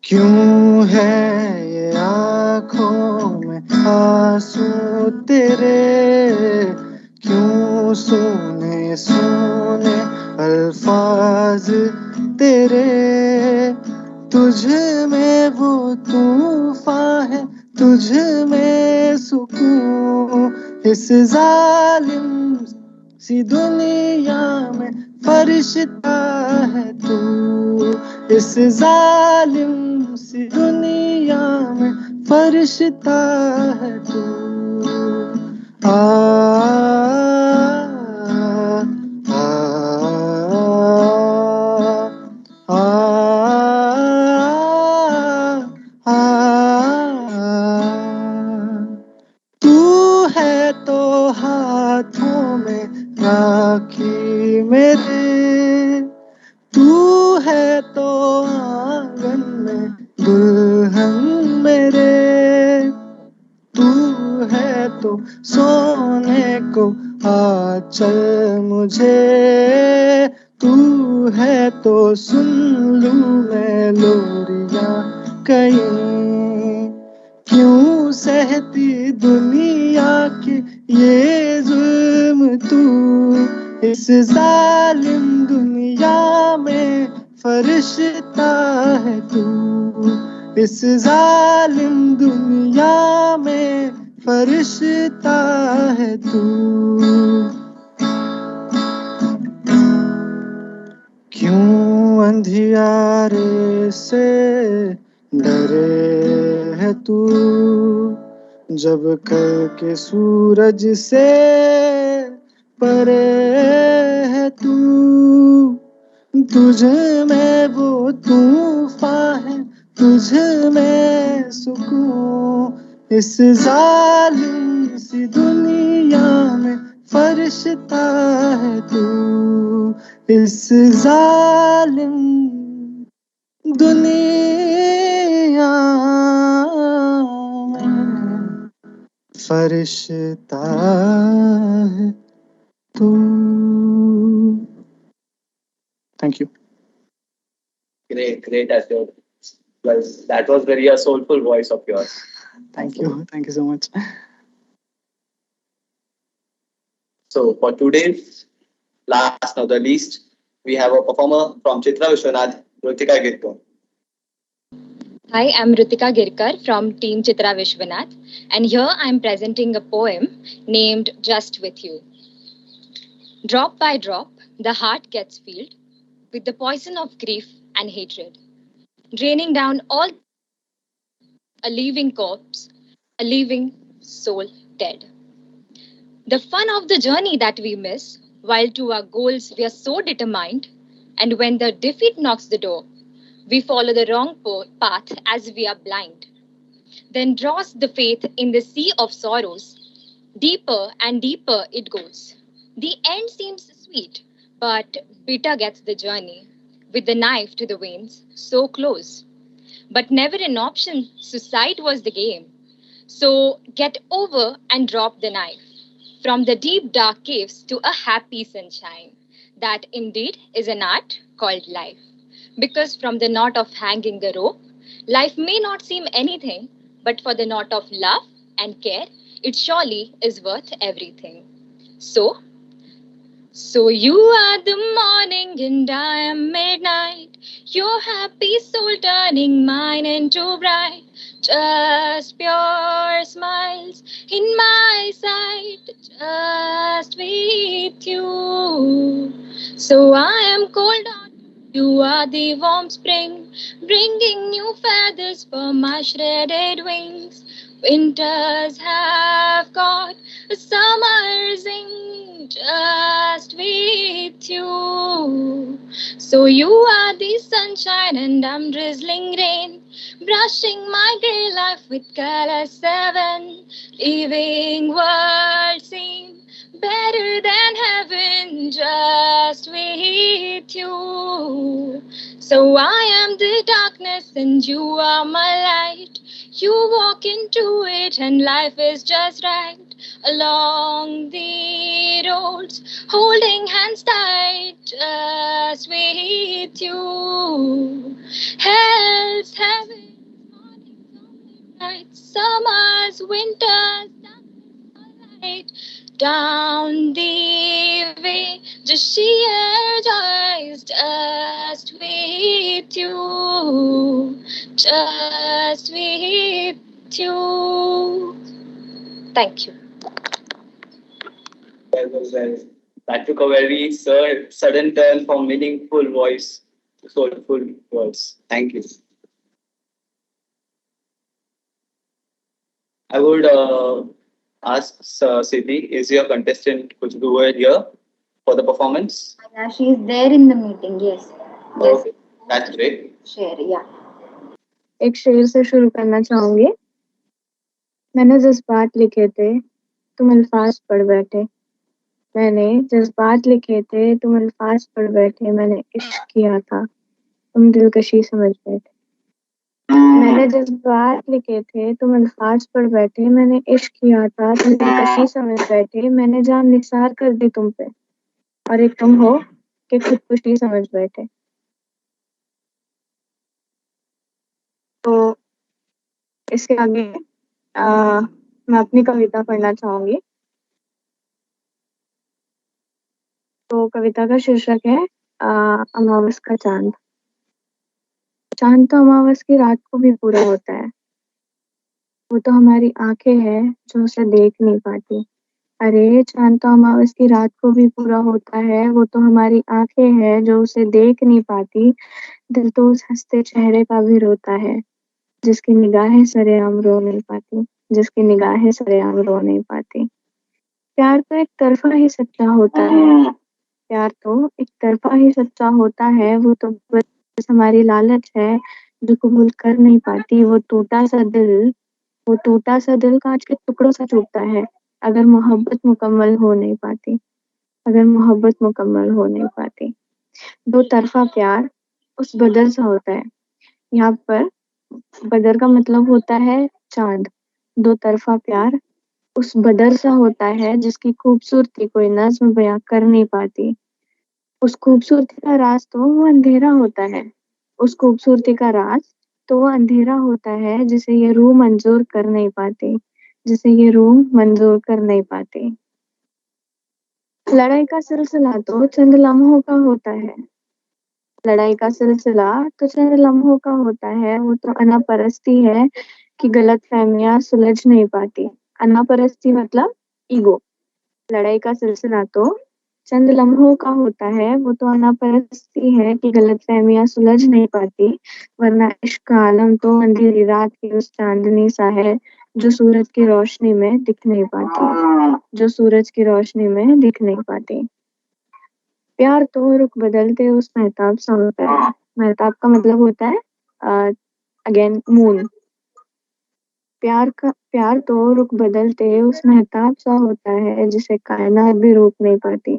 क्यों है ये आँखों में आंसू तेरे, क्यों सुने सुने अल्फाज तेरे, तुझ में वो तूफान है, तुझ में सुकून। इस जालिम सी दुनिया में फरिश्ता है तू, इस जालिम सी दुनिया में फरिश्ता है तू। आ, आ, आ, आ, तू है तो हाथों में राखी मेरे, तू है तो आंगन में दुल्हन मेरे, तू है तो सोने को आंचल मुझे, तू है तो सुन लूं मैं लोरियां कहीं। क्यों सहती दुनिया के ये जुल्म तू, इस जालिम दुनिया में फरिश्ता है तू, इस जालिम दुनिया में फरिश्ता है तू। क्यों अंधियारे से डरे है तू, जब कल के सूरज से परे है तू। तुझ में वो तूफान है, तुझ में सुकून। इस जालिम सी दुनिया में फरिश्ता है तू, इस जालिम दुनिया में फरिश्ता है तू। Thank you. Great, Ashok. Well, that was very a soulful voice of yours. Thank you so much. So for today's last not the least, we have a performer from Chitra Vishwanath, Rutika Girkar. Hi, I'm Rutika Girkar from Team Chitra Vishwanath, and here I'm presenting a poem named Just With You. Drop by drop, the heart gets filled with the poison of grief and hatred, draining down all a living corpse, a living soul dead. The fun of the journey that we miss, while to our goals we are so determined, and when the defeat knocks the door, we follow the wrong path as we are blind. Then draws the faith in the sea of sorrows, deeper and deeper it goes. The end seems sweet, but bitter gets the journey, with the knife to the veins so close. But never an option, suicide was the game. So get over and drop the knife, from the deep dark caves to a happy sunshine. That indeed is an art called life. Because from the knot of hanging a rope, life may not seem anything, but for the knot of love and care, it surely is worth everything. So you are the morning and I am midnight, your happy soul turning mine into bright. Just pure smiles in my sight, just with you. So I am cold on you, are the warm spring, bringing new feathers for my shredded wings. Winters have got a summer zing, just with you. So you are the sunshine and I'm drizzling rain, brushing my grey life with color 7, leaving world seem better than heaven, just with you. So I am the darkness and you are my light. You walk into it and life is just right. Along the roads, holding hands tight, just with you. Hell's heaven, nights, summers, winters, night. Down the way, just sheer joys, just with with you, just with you. Thank you. Well. That took a very sudden turn from meaningful voice to soulful words. Thank you. I would ask Siddhi, is your contestant Khushbu here for the performance? Yeah, she is there in the meeting. Yes. Okay, that's great. Share. Yeah. एक शेर से शुरू करना चाहूंगी। मैंने जज्बात लिखे थे, तुम अल्फाज पढ़ बैठे। मैंने जज्बात लिखे थे, तुम अल्फाज पढ़ बैठे। मैंने इश्क किया था, तुम दिलकशी समझ बैठे। मैंने जज्बात लिखे थे, तुम अल्फाज पढ़ बैठे। मैंने इश्क किया था, तुम दिलकशी समझ बैठे। मैंने जान निसार कर दी तुम पे, और एक तुम हो कि खुदकुशी समझ बैठे। तो इसके आगे मैं अपनी कविता पढ़ना चाहूंगी। तो कविता का शीर्षक है अमावस का चांद। चांद तो अमावस की रात को भी पूरा होता है, वो तो हमारी आंखें हैं जो उसे देख नहीं पाती। अरे चांद तो अमावस की रात को भी पूरा होता है, वो तो हमारी आंखें हैं जो उसे देख नहीं पाती। दिल तो उस हंसते चेहरे का भी रोता है, जिसकी निगाहें सरेआम रो नहीं पाती, जिसकी निगाहें सरेआम रो नहीं पाती। प्यार तो एक तरफा ही सच्चा होता है, प्यार तो एक तरफा ही सच्चा होता है। वो तो बस हमारी लालच है जो कबूल कर नहीं पाती। वो टूटा सा दिल कांच के टुकड़ों सा टूटता है, अगर मोहब्बत मुकम्मल हो नहीं पाती, अगर मोहब्बत मुकम्मल हो नहीं पाती। दो तरफा प्यार उस बदर सा होता है। यहाँ पर बदर का मतलब होता है चांद। दो तरफा प्यार उस बदर सा होता है, जिसकी खूबसूरती कोई नज्म बयां कर नहीं पाती। उस खूबसूरती का राज तो वो अंधेरा होता है, उस खूबसूरती का राज तो वो अंधेरा होता है, जिसे ये रूह मंजूर कर नहीं पाती, जिसे ये रूह मंजूर कर नहीं पाती। लड़ाई का सिलसिला तो चंद लम्हों का होता है, लड़ाई का सिलसिला तो चंद लम्हों का होता है। वो तो अनापरस्ती है कि गलत फहमियां सुलझ नहीं पाती। अनापरस्ती मतलब ईगो। लड़ाई का सिलसिला तो चंद लम्हों का होता है, वो तो अनापरस्ती है कि गलतफहमियां सुलझ नहीं पाती। वरना इश्क का आलम तो अंधेरी रात की उस चांदनी सा है, जो सूरज की रोशनी में दिख नहीं पाती, जो सूरज की रोशनी में दिख नहीं पाती। प्यार तो रुख बदलते उस महताब सा होता है। महताब का मतलब होता है अगेन मून। प्यार तो रुख बदलते उस महताब सा होता है, जिसे कायनात भी रोक नहीं पाती।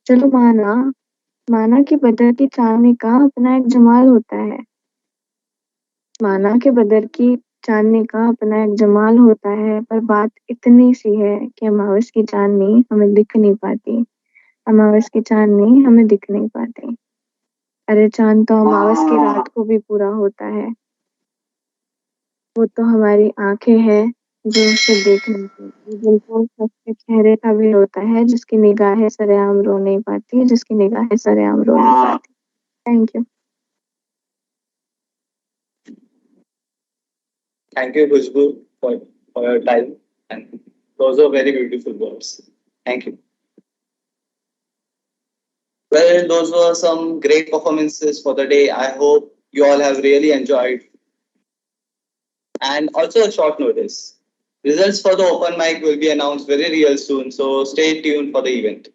चलो माना कि बदर की चांदनी का अपना एक जमाल होता है, माना कि बदर की चांदनी का अपना एक जमाल होता है, पर बात इतनी सी है कि अमावस की चांदनी हमें दिख नहीं पाती, अमावस की चांदनी हमें दिख नहीं पाती। अरे चांद तो अमावस की रात को भी पूरा होता है, वो तो हमारी आंखें हैं जो उसे देख नहीं पाती। दिल तो सबके चेहरे का भी होता है, जिसकी निगाहें सरेआम रो नहीं पाती, जिसकी निगाहें सरेआम रो नहीं पाती। Thank you. Thank you, Khushbu, for your time. And those are very beautiful words. Thank you. Well, those were some great performances for the day. I hope you all have really enjoyed. And also a short notice. Results for the open mic will be announced very real soon, so stay tuned for the event.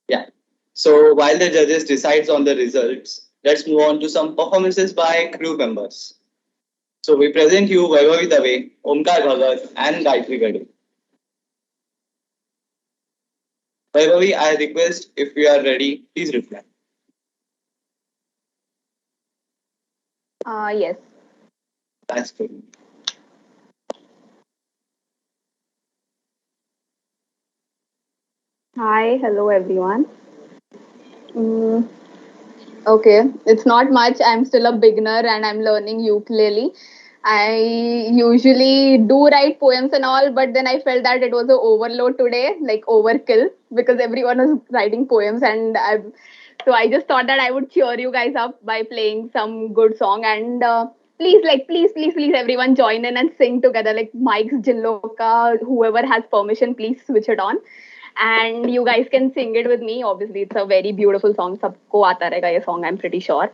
Yeah. So while the judges decides on the results, let's move on to some performances by crew members. So we present you Vaibhavi Dave, Omkar Bhagat and Gayatri Gade. Vaibhavi, I request if you are ready, please reply. Yes. That's good. Hi, hello everyone. Okay, it's not much. I'm still a beginner and I'm learning ukulele. I usually do write poems and all, but then I felt that it was an overload today, like overkill, because everyone was writing poems and So I just thought that I would cheer you guys up by playing some good song, and please, everyone join in and sing together. Like Mike's Jilloka, whoever has permission, please switch it on. And you guys can sing it with me. Obviously, it's a very beautiful song. Sabko aata rahega ye song, I'm pretty sure.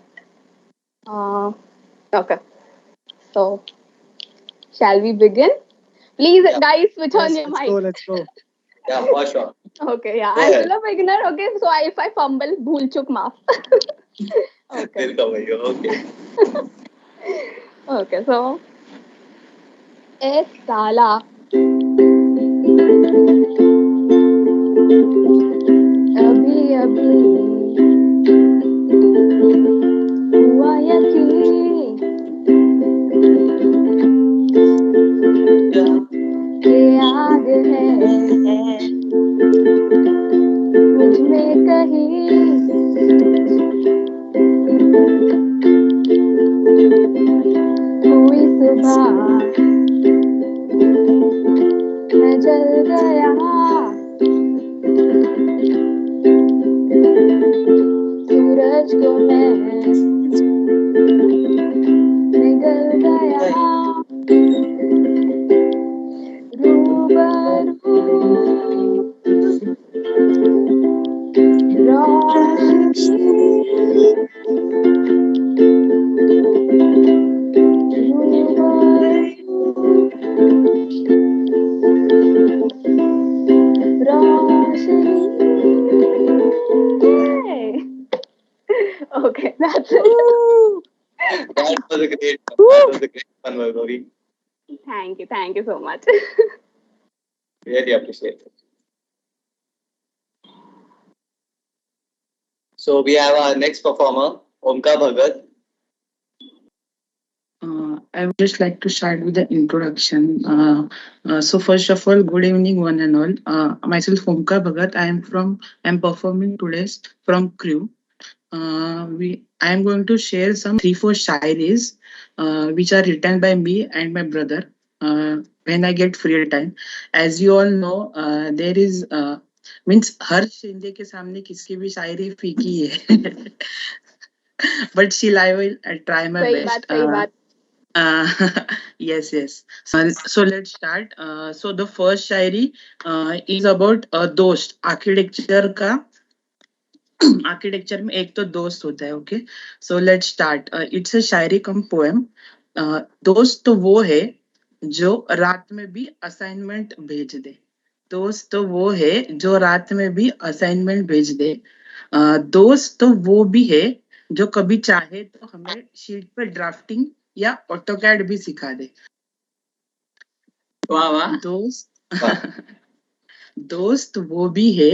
Okay. So, shall we begin? Please, guys, switch on your mic. Let's go. Yeah, for sure. Okay, yeah. Go I'm ahead. still a beginner. Okay, so if I fumble, bhool chuk maaf. Okay. We'll cover you. Okay. Okay, so. ए साला अभी अभी हुआ यकीन के आग है मुझ में कहीं हुई सुबह मैं जल गया सूरज को मैं निगल गया रूबरू Okay, that's it. That was a great one. That was a great one, Vaibhavi. Thank you so much. Really appreciate it. So we have our next performer, Omkar Bhagat. I would just like to start with the introduction. So first of all, good evening one and all. Myself Omkar Bhagat. I am performing today from Crew. I am going to share some 3-4 shairis which are written by me and my brother when I get free time. As you all know, there is means हर शिंदे के सामने किसकी भी शायरी फीकी है. But still I will try my best. सही बात. Yes. So let's start. So the first Shayari is about दोस्त. Architecture में एक तो दोस्त होता है. Okay, so let's start. It's a Shayari come poem. दोस्त तो वो है जो रात में भी असाइनमेंट भेज दे. दोस्त तो वो है जो रात में भी असाइनमेंट भेज दे. दोस्त तो वो भी है जो कभी चाहे तो हमें शीट पे ड्राफ्टिंग या ऑटोकैड भी सिखा दे. वाह. दोस्त वो भी है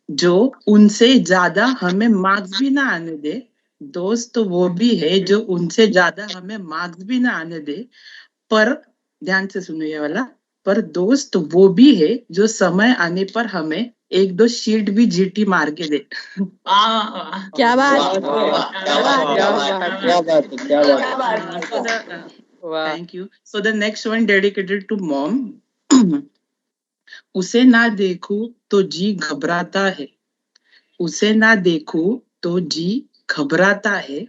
जो उनसे ज्यादा हमें मार्क्स भी ना आने दे. दोस्त वो भी है जो उनसे ज्यादा हमें मार्क्स भी ना आने दे. पर ध्यान से सुनो ये वाला. पर दोस्त वो भी है जो समय आने पर हमें 1-2 शीट भी जीटी मार के दे. क्या बात. Thank you. So the next one dedicated to mom. उसे ना देखूं तो जी घबराता है. उसे ना देखूं तो जी घबराता है.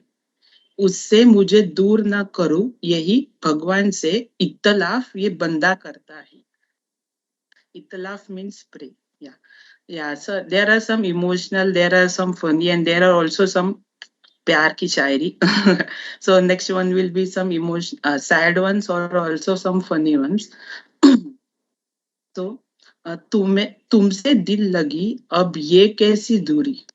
उससे मुझे दूर ना करूं यही भगवान से इत्तलाफ ये बंदा करता है. इत्तलाफ means pray. Yeah. So there are some emotional, there are some funny, and there are also some प्यार की शायरी. So next one will be some sad ones or also some funny ones. So तुमसे दिल लगी अब ये कैसी दूरी.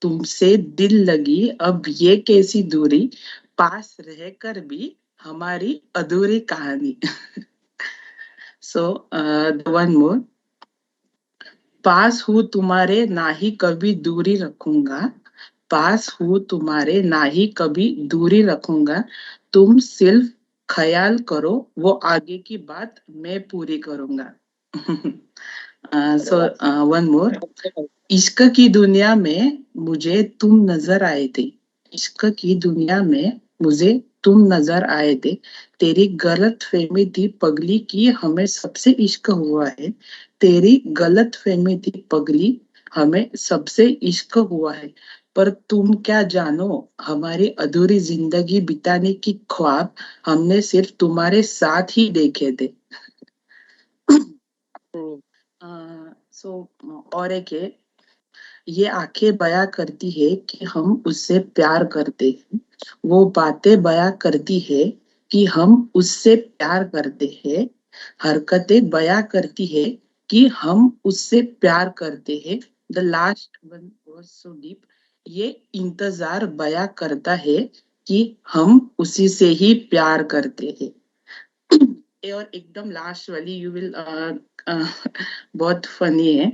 तुमसे दिल लगी अब ये कैसी दूरी. पास रहकर भी हमारी अधूरी कहानी. So the one more. पास हूँ तुम्हारे ना ही कभी दूरी रखूंगा. पास हूँ तुम्हारे ना ही कभी दूरी रखूंगा. तुम सिर्फ ख्याल करो वो आगे की बात मैं पूरी करूंगा. So one more. इश्क की दुनिया में मुझे तुम नजर आए थे. इश्क की दुनिया में मुझे तुम नजर आए थे. तेरी गलत फहमी थी पगली की हमें सबसे इश्क हुआ है. तेरी गलत फहमी थी पगली हमें सबसे इश्क हुआ है. पर तुम क्या जानो, हमारी अधूरी जिंदगी बिताने की ख्वाब हमने सिर्फ तुम्हारे साथ ही देखे थे। और एक है, ये आंखें बयां करती है कि हम उससे प्यार करते हैं, वो बातें बयां करती है कि हम उससे प्यार करते हैं, हरकतें बयां करती है कि हम उससे प्यार करते हैं। The last one was so deep, ये इंतजार बयां करता है कि हम उसी से ही प्यार करते हैं। और एकदम लास्ट वाली यू विल बहुत फनी है।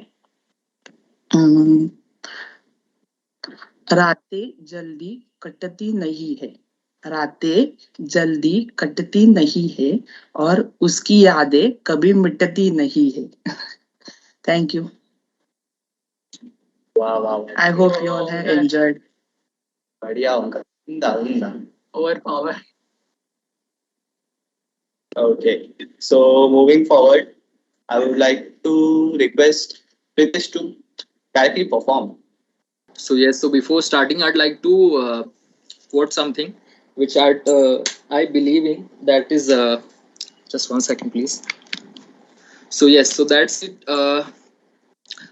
रातें जल्दी कटती नहीं है, रातें जल्दी कटती नहीं है, और उसकी यादें कभी मिटती नहीं है। Thank you. वाह वाह, I hope you all have enjoyed. बढ़िया उनका, उम्दा उम्दा। Over power. Okay, so moving forward, I would like to request Pritesh to directly perform. So yes, so before starting, I'd like to quote something which I believe in. That is just 1 second, please. So yes, so that's it.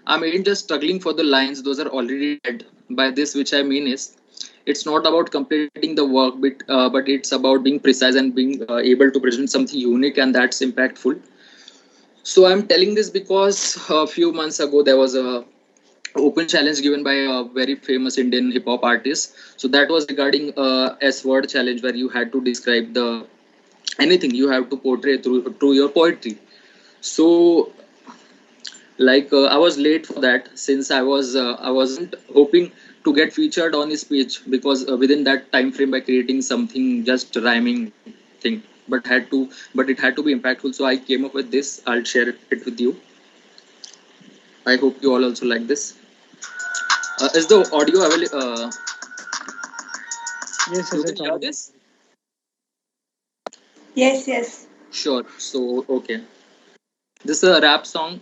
I'm even just struggling for the lines; those are already dead. By this, which I mean is, it's not about completing the work, but it's about being precise and being able to present something unique and that's impactful. So I'm telling this because a few months ago there was a open challenge given by a very famous Indian hip hop artist. So that was regarding S word challenge, where you had to describe the anything you have to portray through your poetry. So like I was late for that, since I wasn't hoping to get featured on his speech, because within that time frame, by creating something just rhyming thing, but it had to be impactful. So I came up with this. I'll share it with you. I hope you all also like this. Is the audio available? Yes, You can hear this? Yes. Sure. So okay, this is a rap song.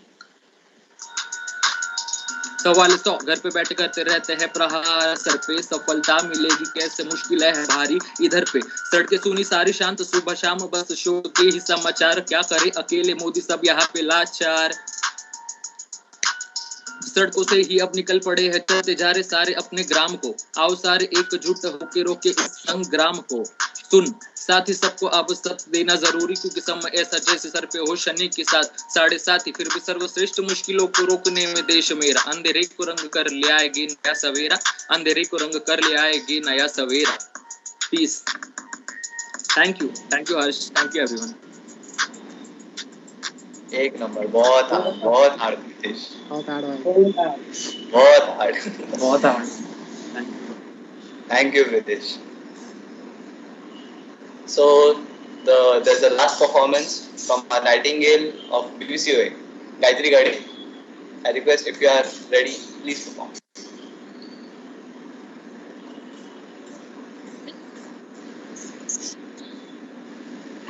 सवाल 100, घर पे बैठ करते रहते हैं प्रहार, sir पे सफलता मिलेगी कैसे, मुश्किल है भारी इधर पे, सड़कें सुनी सारी शांत, सुबह शाम बस शो के ही समाचार, क्या करे अकेले मोदी सब यहाँ पे लाचार, सड़कों से ही अब निकल पड़े हैं चलते जा रहे सारे अपने ग्राम को, आओ सारे एकजुट होके रोके इस संग्राम को, सुन साथ ही सबको अब सत देना जरूरी, क्योंकि समय ऐसा जैसे सर पे हो शनि के साथ, 7.5 फिर भी सर्वश्रेष्ठ मुश्किलों को रोकने में देश मेरा, अंधेरे को रंग कर ले आएगी नया सवेरा, अंधेरे को रंग कर ले आएगी नया सवेरा। Peace. Thank you Harsh, thank you everyone. एक नंबर, बहुत हार्ड प्रीतेश, बहुत hard. Thank you Pritesh. So there's a last performance from our Nightingale of BBCOA, Gayatri Gade. I request, if you are ready, please perform.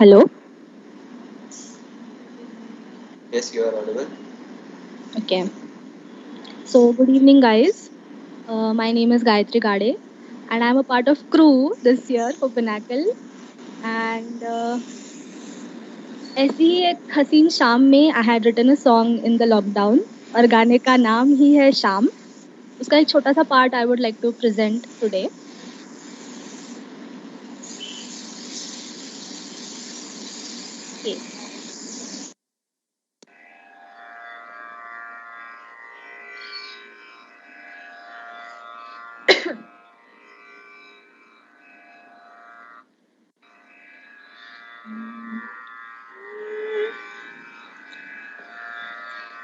Hello. Yes, you are audible. Okay. So good evening, guys. My name is Gayatri Gade, and I'm a part of crew this year for Pinnacle. And ऐसी ही एक हसीन शाम में I had written a song in the lockdown, और गाने का नाम ही है शाम। उसका एक छोटा सा part I would like to present today. Okay.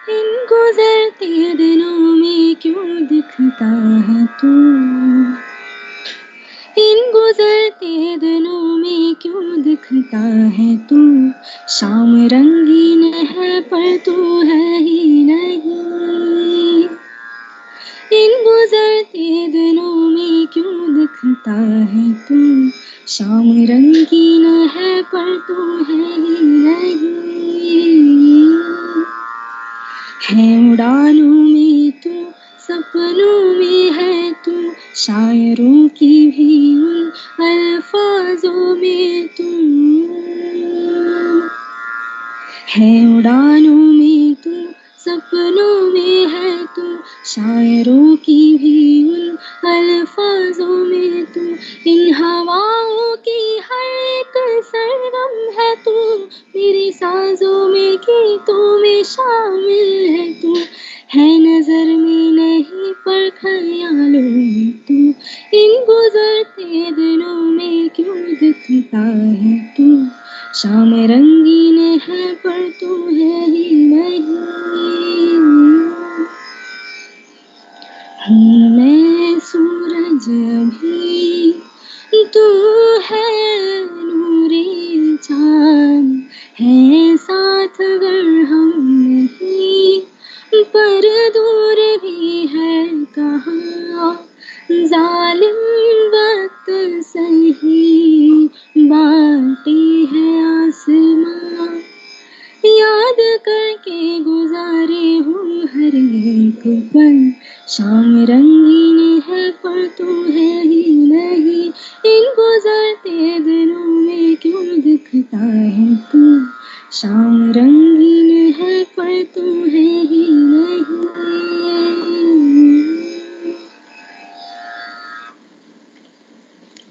इन गुजरते दिनों में क्यों दिखता है तू, इन गुजरते दिनों में क्यों दिखता है तू, शाम रंगीन है पर तू है ही नहीं, इन गुजरते दिनों में क्यों दिखता है तू, शाम रंगीन है पर तू है ही नहीं, है उड़ानों में तू, सपनों में है तू, शायरों की भी उन अल्फाजों में तुम है, उड़ानों में तू, सपनों में है तू, शायरों की भी उन अल्फाजों में तू, इन हवाओं की हर एक सरगम है तू, मेरी सांसों में गीतों में शामिल है तू, है नजर में नहीं पर ख्यालों में तू, इन गुजरते दिनों में क्यों दिखता है तू, शाम रंगीन है पर तू है ही नहीं, हूँ मैं सूरज भी तू है नूरे चांद, है साथ अगर हम नहीं पर दूर भी है कहाँ, जालिम वक्त सही बाटी है आसमां, याद करके गुजारे हूँ हर एक पल, शाम रंगीन है पर तू है ही नहीं, इन गुजरते दिनों में क्यों दिखता है तू, शाम रंगीन है पर तू है ही नहीं।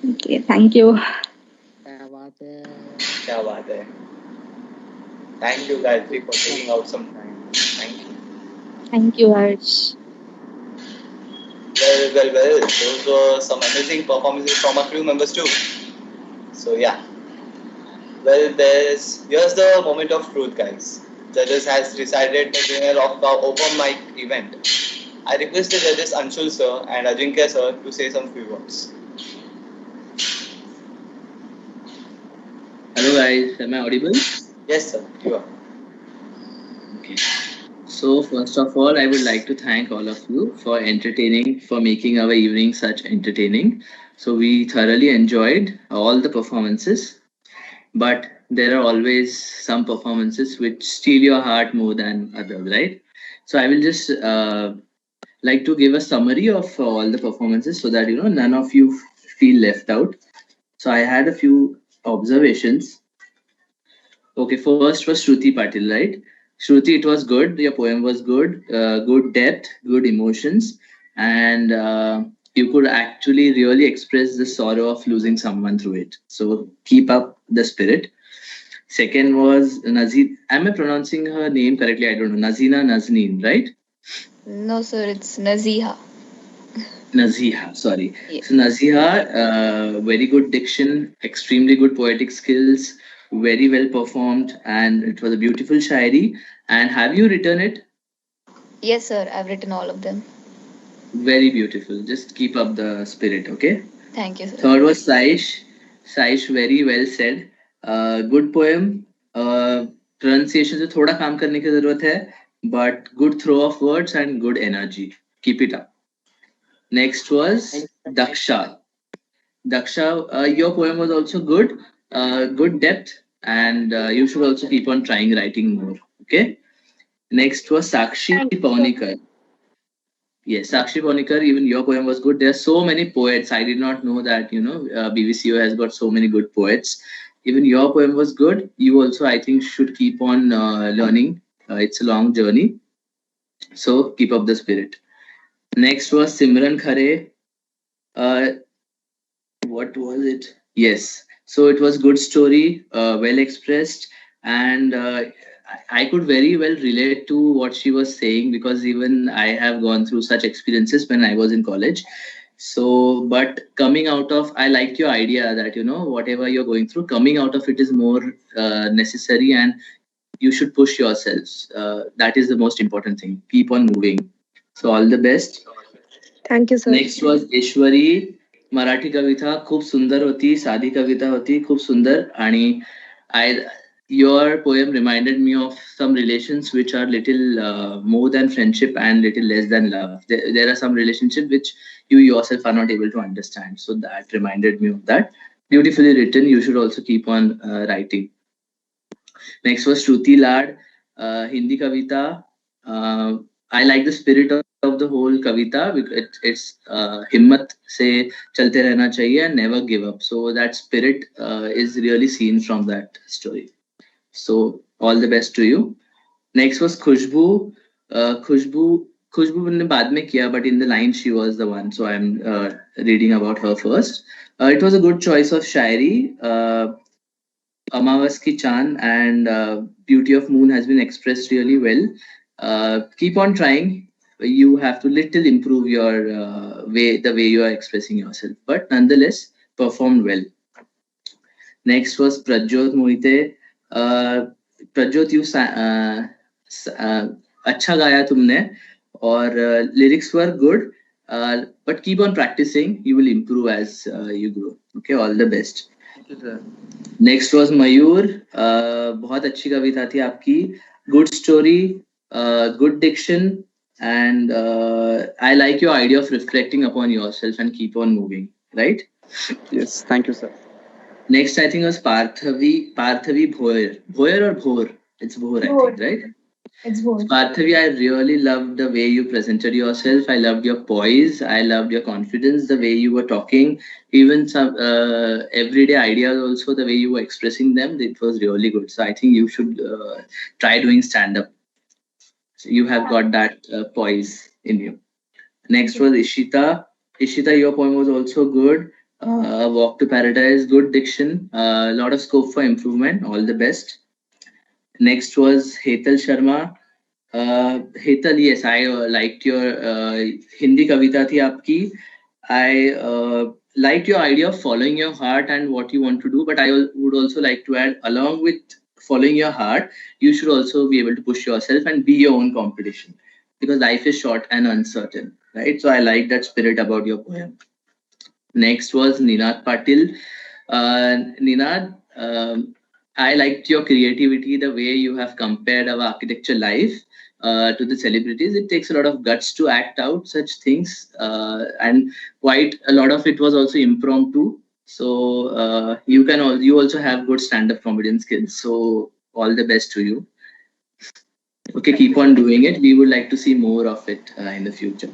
Okay, thank you. क्या बात है. Thank you, Gayatri, for taking out some time. Thank you. Thank you, Harsh. Well. Those were some amazing performances from our crew members too. So yeah. Well, here's the moment of truth, guys. Judges has decided the winner of the open mic event. I request the judges Anshul sir and Ajinkya sir to say some few words. Hello guys, am I audible? Yes sir, you are. Okay. So first of all, I would like to thank all of you for making our evening such entertaining. So we thoroughly enjoyed all the performances, but there are always some performances which steal your heart more than others, right? So I will just like to give a summary of all the performances so that none of you feel left out. So I had a few observations. Okay, first was Shruti Patil, right? Shruti, it was good. Your poem was good. Good depth, good emotions, and you could actually really express the sorrow of losing someone through it. So keep up the spirit. Second was Nazir. Am I pronouncing her name correctly? I don't know. Nazina Nazneen, right? No, sir, it's Naziha. Naziha, sorry. Yeah. So Naziha, very good diction, extremely good poetic skills, very well performed, and it was a beautiful shairi. And have you written it? Yes, sir, I've written all of them. Very beautiful. Just keep up the spirit, okay? Thank you, sir. Third was Saish. Saish, very well said. Good poem. Pronunciation से थोड़ा काम करने की जरूरत है, but good throw of words and good energy. Keep it up. Next was Daksha. Daksha, your poem was also good, good depth, and you should also keep on trying writing more. Okay. Next was Sakshi Paunikar. Yes, Sakshi Paunikar, even your poem was good. There are so many poets. I did not know that, BVCO has got so many good poets. Even your poem was good. You also, I think, should keep on learning. It's a long journey. So keep up the spirit. Next was Simran Khare. What was it? Yes. So it was good story, well expressed, and I could very well relate to what she was saying because even I have gone through such experiences when I was in college. So, but coming out of, I liked your idea that, whatever you're going through, coming out of it is more necessary and you should push yourselves. That is the most important thing. Keep on moving. So all the best. Thank you, sir. Next was Ishwari. Marathi कविता खूप सुंदर होती, साधी कविता होती, खूप सुंदर. आणि your poem reminded me of some relations which are little more than friendship and little less than love. There are some relationships which you yourself are not able to understand. So that reminded me of that. Beautifully written. You should also keep on writing. Next was Shruti Lad, Hindi Kavita. I like the spirit of the whole kavita. It's himmat se chalte rehna chahiye and never give up. So that spirit is really seen from that story. So all the best to you. Next was Khushbu. Khushbu ने बाद में किया, but in the line she was the one. So I'm reading about her first. It was a good choice of shairi. Amavas ki Chand and Beauty of Moon has been expressed really well. Keep on trying. You have to little improve your the way you are expressing yourself, but nonetheless performed well. Next was Prajjot Mohite. Prajjot, you अच्छा गाया तुमने और lyrics were good, but keep on practicing. You will improve as you grow. Okay, all the best. Thank you, sir. Next was Mayur. बहुत अच्छी कविता थी आपकी. Good story, good diction, and I like your idea of reflecting upon yourself and keep on moving. Right? Yes, thank you, sir. Next, I think was Parthavi Bhoer. Bhoer or Bhor? It's Bhor, I think, right? It's both. Parthavi, I really loved the way you presented yourself. I loved your poise. I loved your confidence, the way you were talking, even some everyday ideas also, the way you were expressing them. It was really good. So I think you should try doing stand-up. So you have got that poise in you. Next was Ishita. Ishita, your poem was also good. Walk to Paradise, good diction. A lot of scope for improvement. All the best. Next was Hetal Sharma. Hetal, yes, I liked your Hindi kavita thi aapki. I liked your idea of following your heart and what you want to do, but I would also like to add, along with following your heart, you should also be able to push yourself and be your own competition, because life is short and uncertain, right? So I like that spirit about your poem. Next was Ninad Patil. Ninad, I liked your creativity, the way you have compared our architecture life to the celebrities. It takes a lot of guts to act out such things, and quite a lot of it was also impromptu. So you also have good stand-up comedian skills. So all the best to you. Okay, keep on doing it. We would like to see more of it in the future.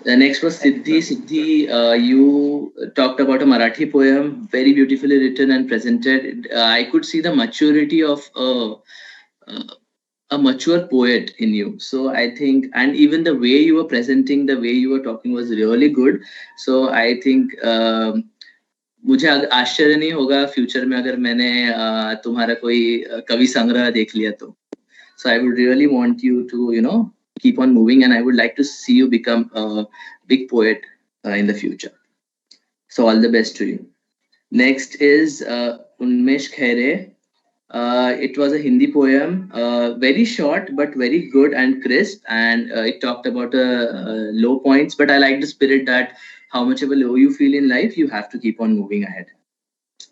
The next was Siddhi. Siddhi, you talked about a Marathi poem, very beautifully written and presented. I could see the maturity of a mature poet in you. So I think, and even the way you were presenting, the way you were talking was really good. So I think मुझे आश्चर्य नहीं होगा future में अगर मैंने तुम्हारा कोई कवि संग्रह देख लिया तो. So I would really want you to, keep on moving, and I would like to see you become a big poet in the future. So all the best to you. Next is Unmesh Khaire. It was a Hindi poem, very short but very good and crisp, and it talked about low points, but I like the spirit that how much of a low you feel in life, you have to keep on moving ahead.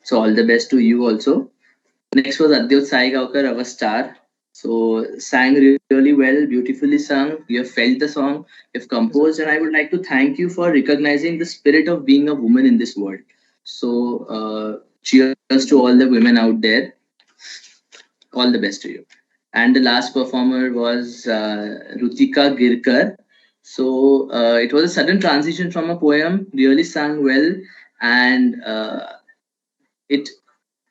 So all the best to you also. Next was Adyot Saigaonkar, our star. So sang really well, beautifully sung. You have felt the song, you have composed, and I would like to thank you for recognizing the spirit of being a woman in this world. So cheers to all the women out there. All the best to you. And the last performer was Rutika Girkar. So it was a sudden transition from a poem, really sang well, and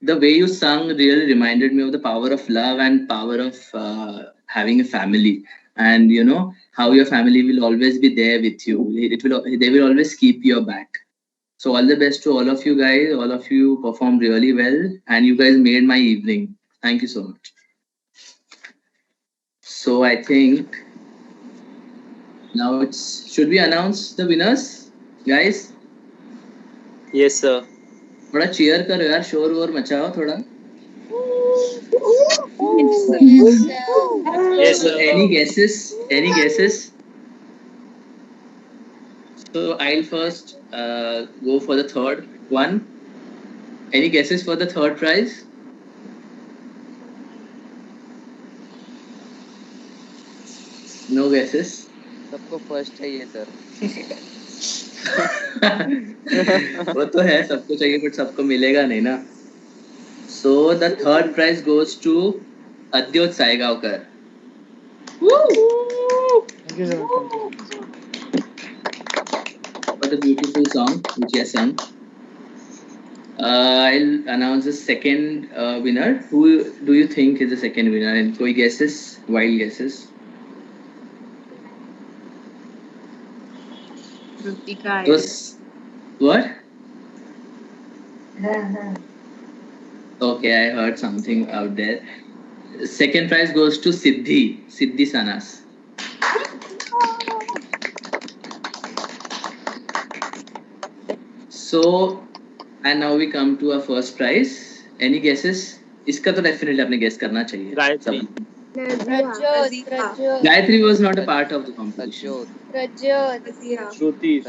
the way you sung really reminded me of the power of love and power of having a family, and how your family will always be there with you. They will always keep your back. So all the best to all of you guys. All of you performed really well, and you guys made my evening. Thank you so much. So I think now should we announce the winners, guys? Yes, sir. थोड़ा cheer करो यार, शोर वोर मचाओ थोड़ा. Yes, sir. Any guesses? Any guesses? So I'll first go for the third one. Any guesses for the third prize? No guesses. सबको first चाहिए sir. वो तो है, सबको चाहिए, बट सबको मिलेगा नहीं ना. So the third prize goes to Adyot Saigaonkar. Thank you, sir. the beautiful song which he has sung. I'll announce the second winner. Who do you think is the second winner? And koi guesses? Wild guesses? Rutika. What? Okay, I heard something out there. Second prize goes to Siddhi Sanas. So, and now we come to our first prize. Any guesses? इसका तो definitely आपने guess करना चाहिए. Gayatri was not a part of the competition. Shruti.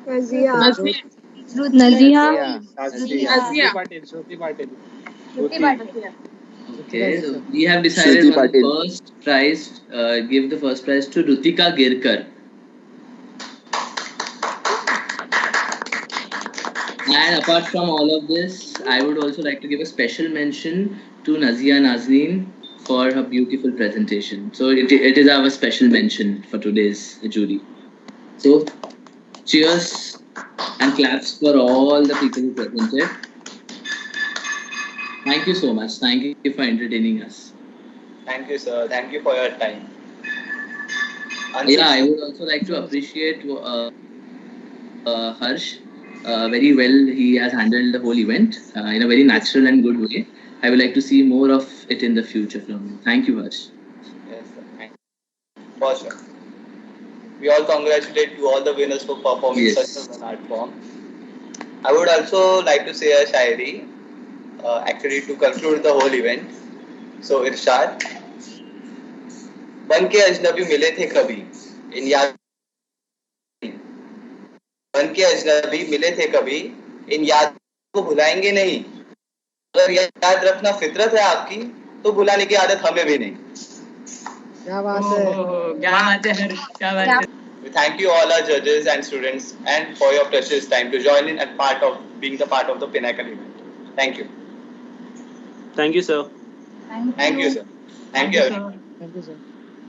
Naziha. Shruti Patil. Okay, so we have decided on the first prize. Give the first prize to Rutika Girkar. And apart from all of this, I would also like to give a special mention to Nazia Nazneen for her beautiful presentation. So it is our special mention for today's jury. So cheers and claps for all the people who presented. Thank you so much. Thank you for entertaining us. Thank you, sir. Thank you for your time. Yeah, I would also like to appreciate Harsh. Very well, he has handled the whole event in a very natural and good way. I would like to see more of it in the future from you. Thank you, Harsh. Yes, sir. Thank you. For sure. We all congratulate to all the winners for performing such an art form. I would also like to say a shairi, actually to conclude the whole event. So, Irshad. बन के अजनबी मिले थे कभी इन याद बन के अजनबी मिले थे कभी इन याद को भुलाएंगे नहीं अगर याद रखना फितरत है आपकी तो भुलाने की आदत हमें भी नहीं क्या बात है क्या बात है We thank you all our judges and students and for your precious time to join in and being the part of the Pinnacle event. Thank you. Thank you, sir. Thank you, sir. Thank you. Thank you, sir.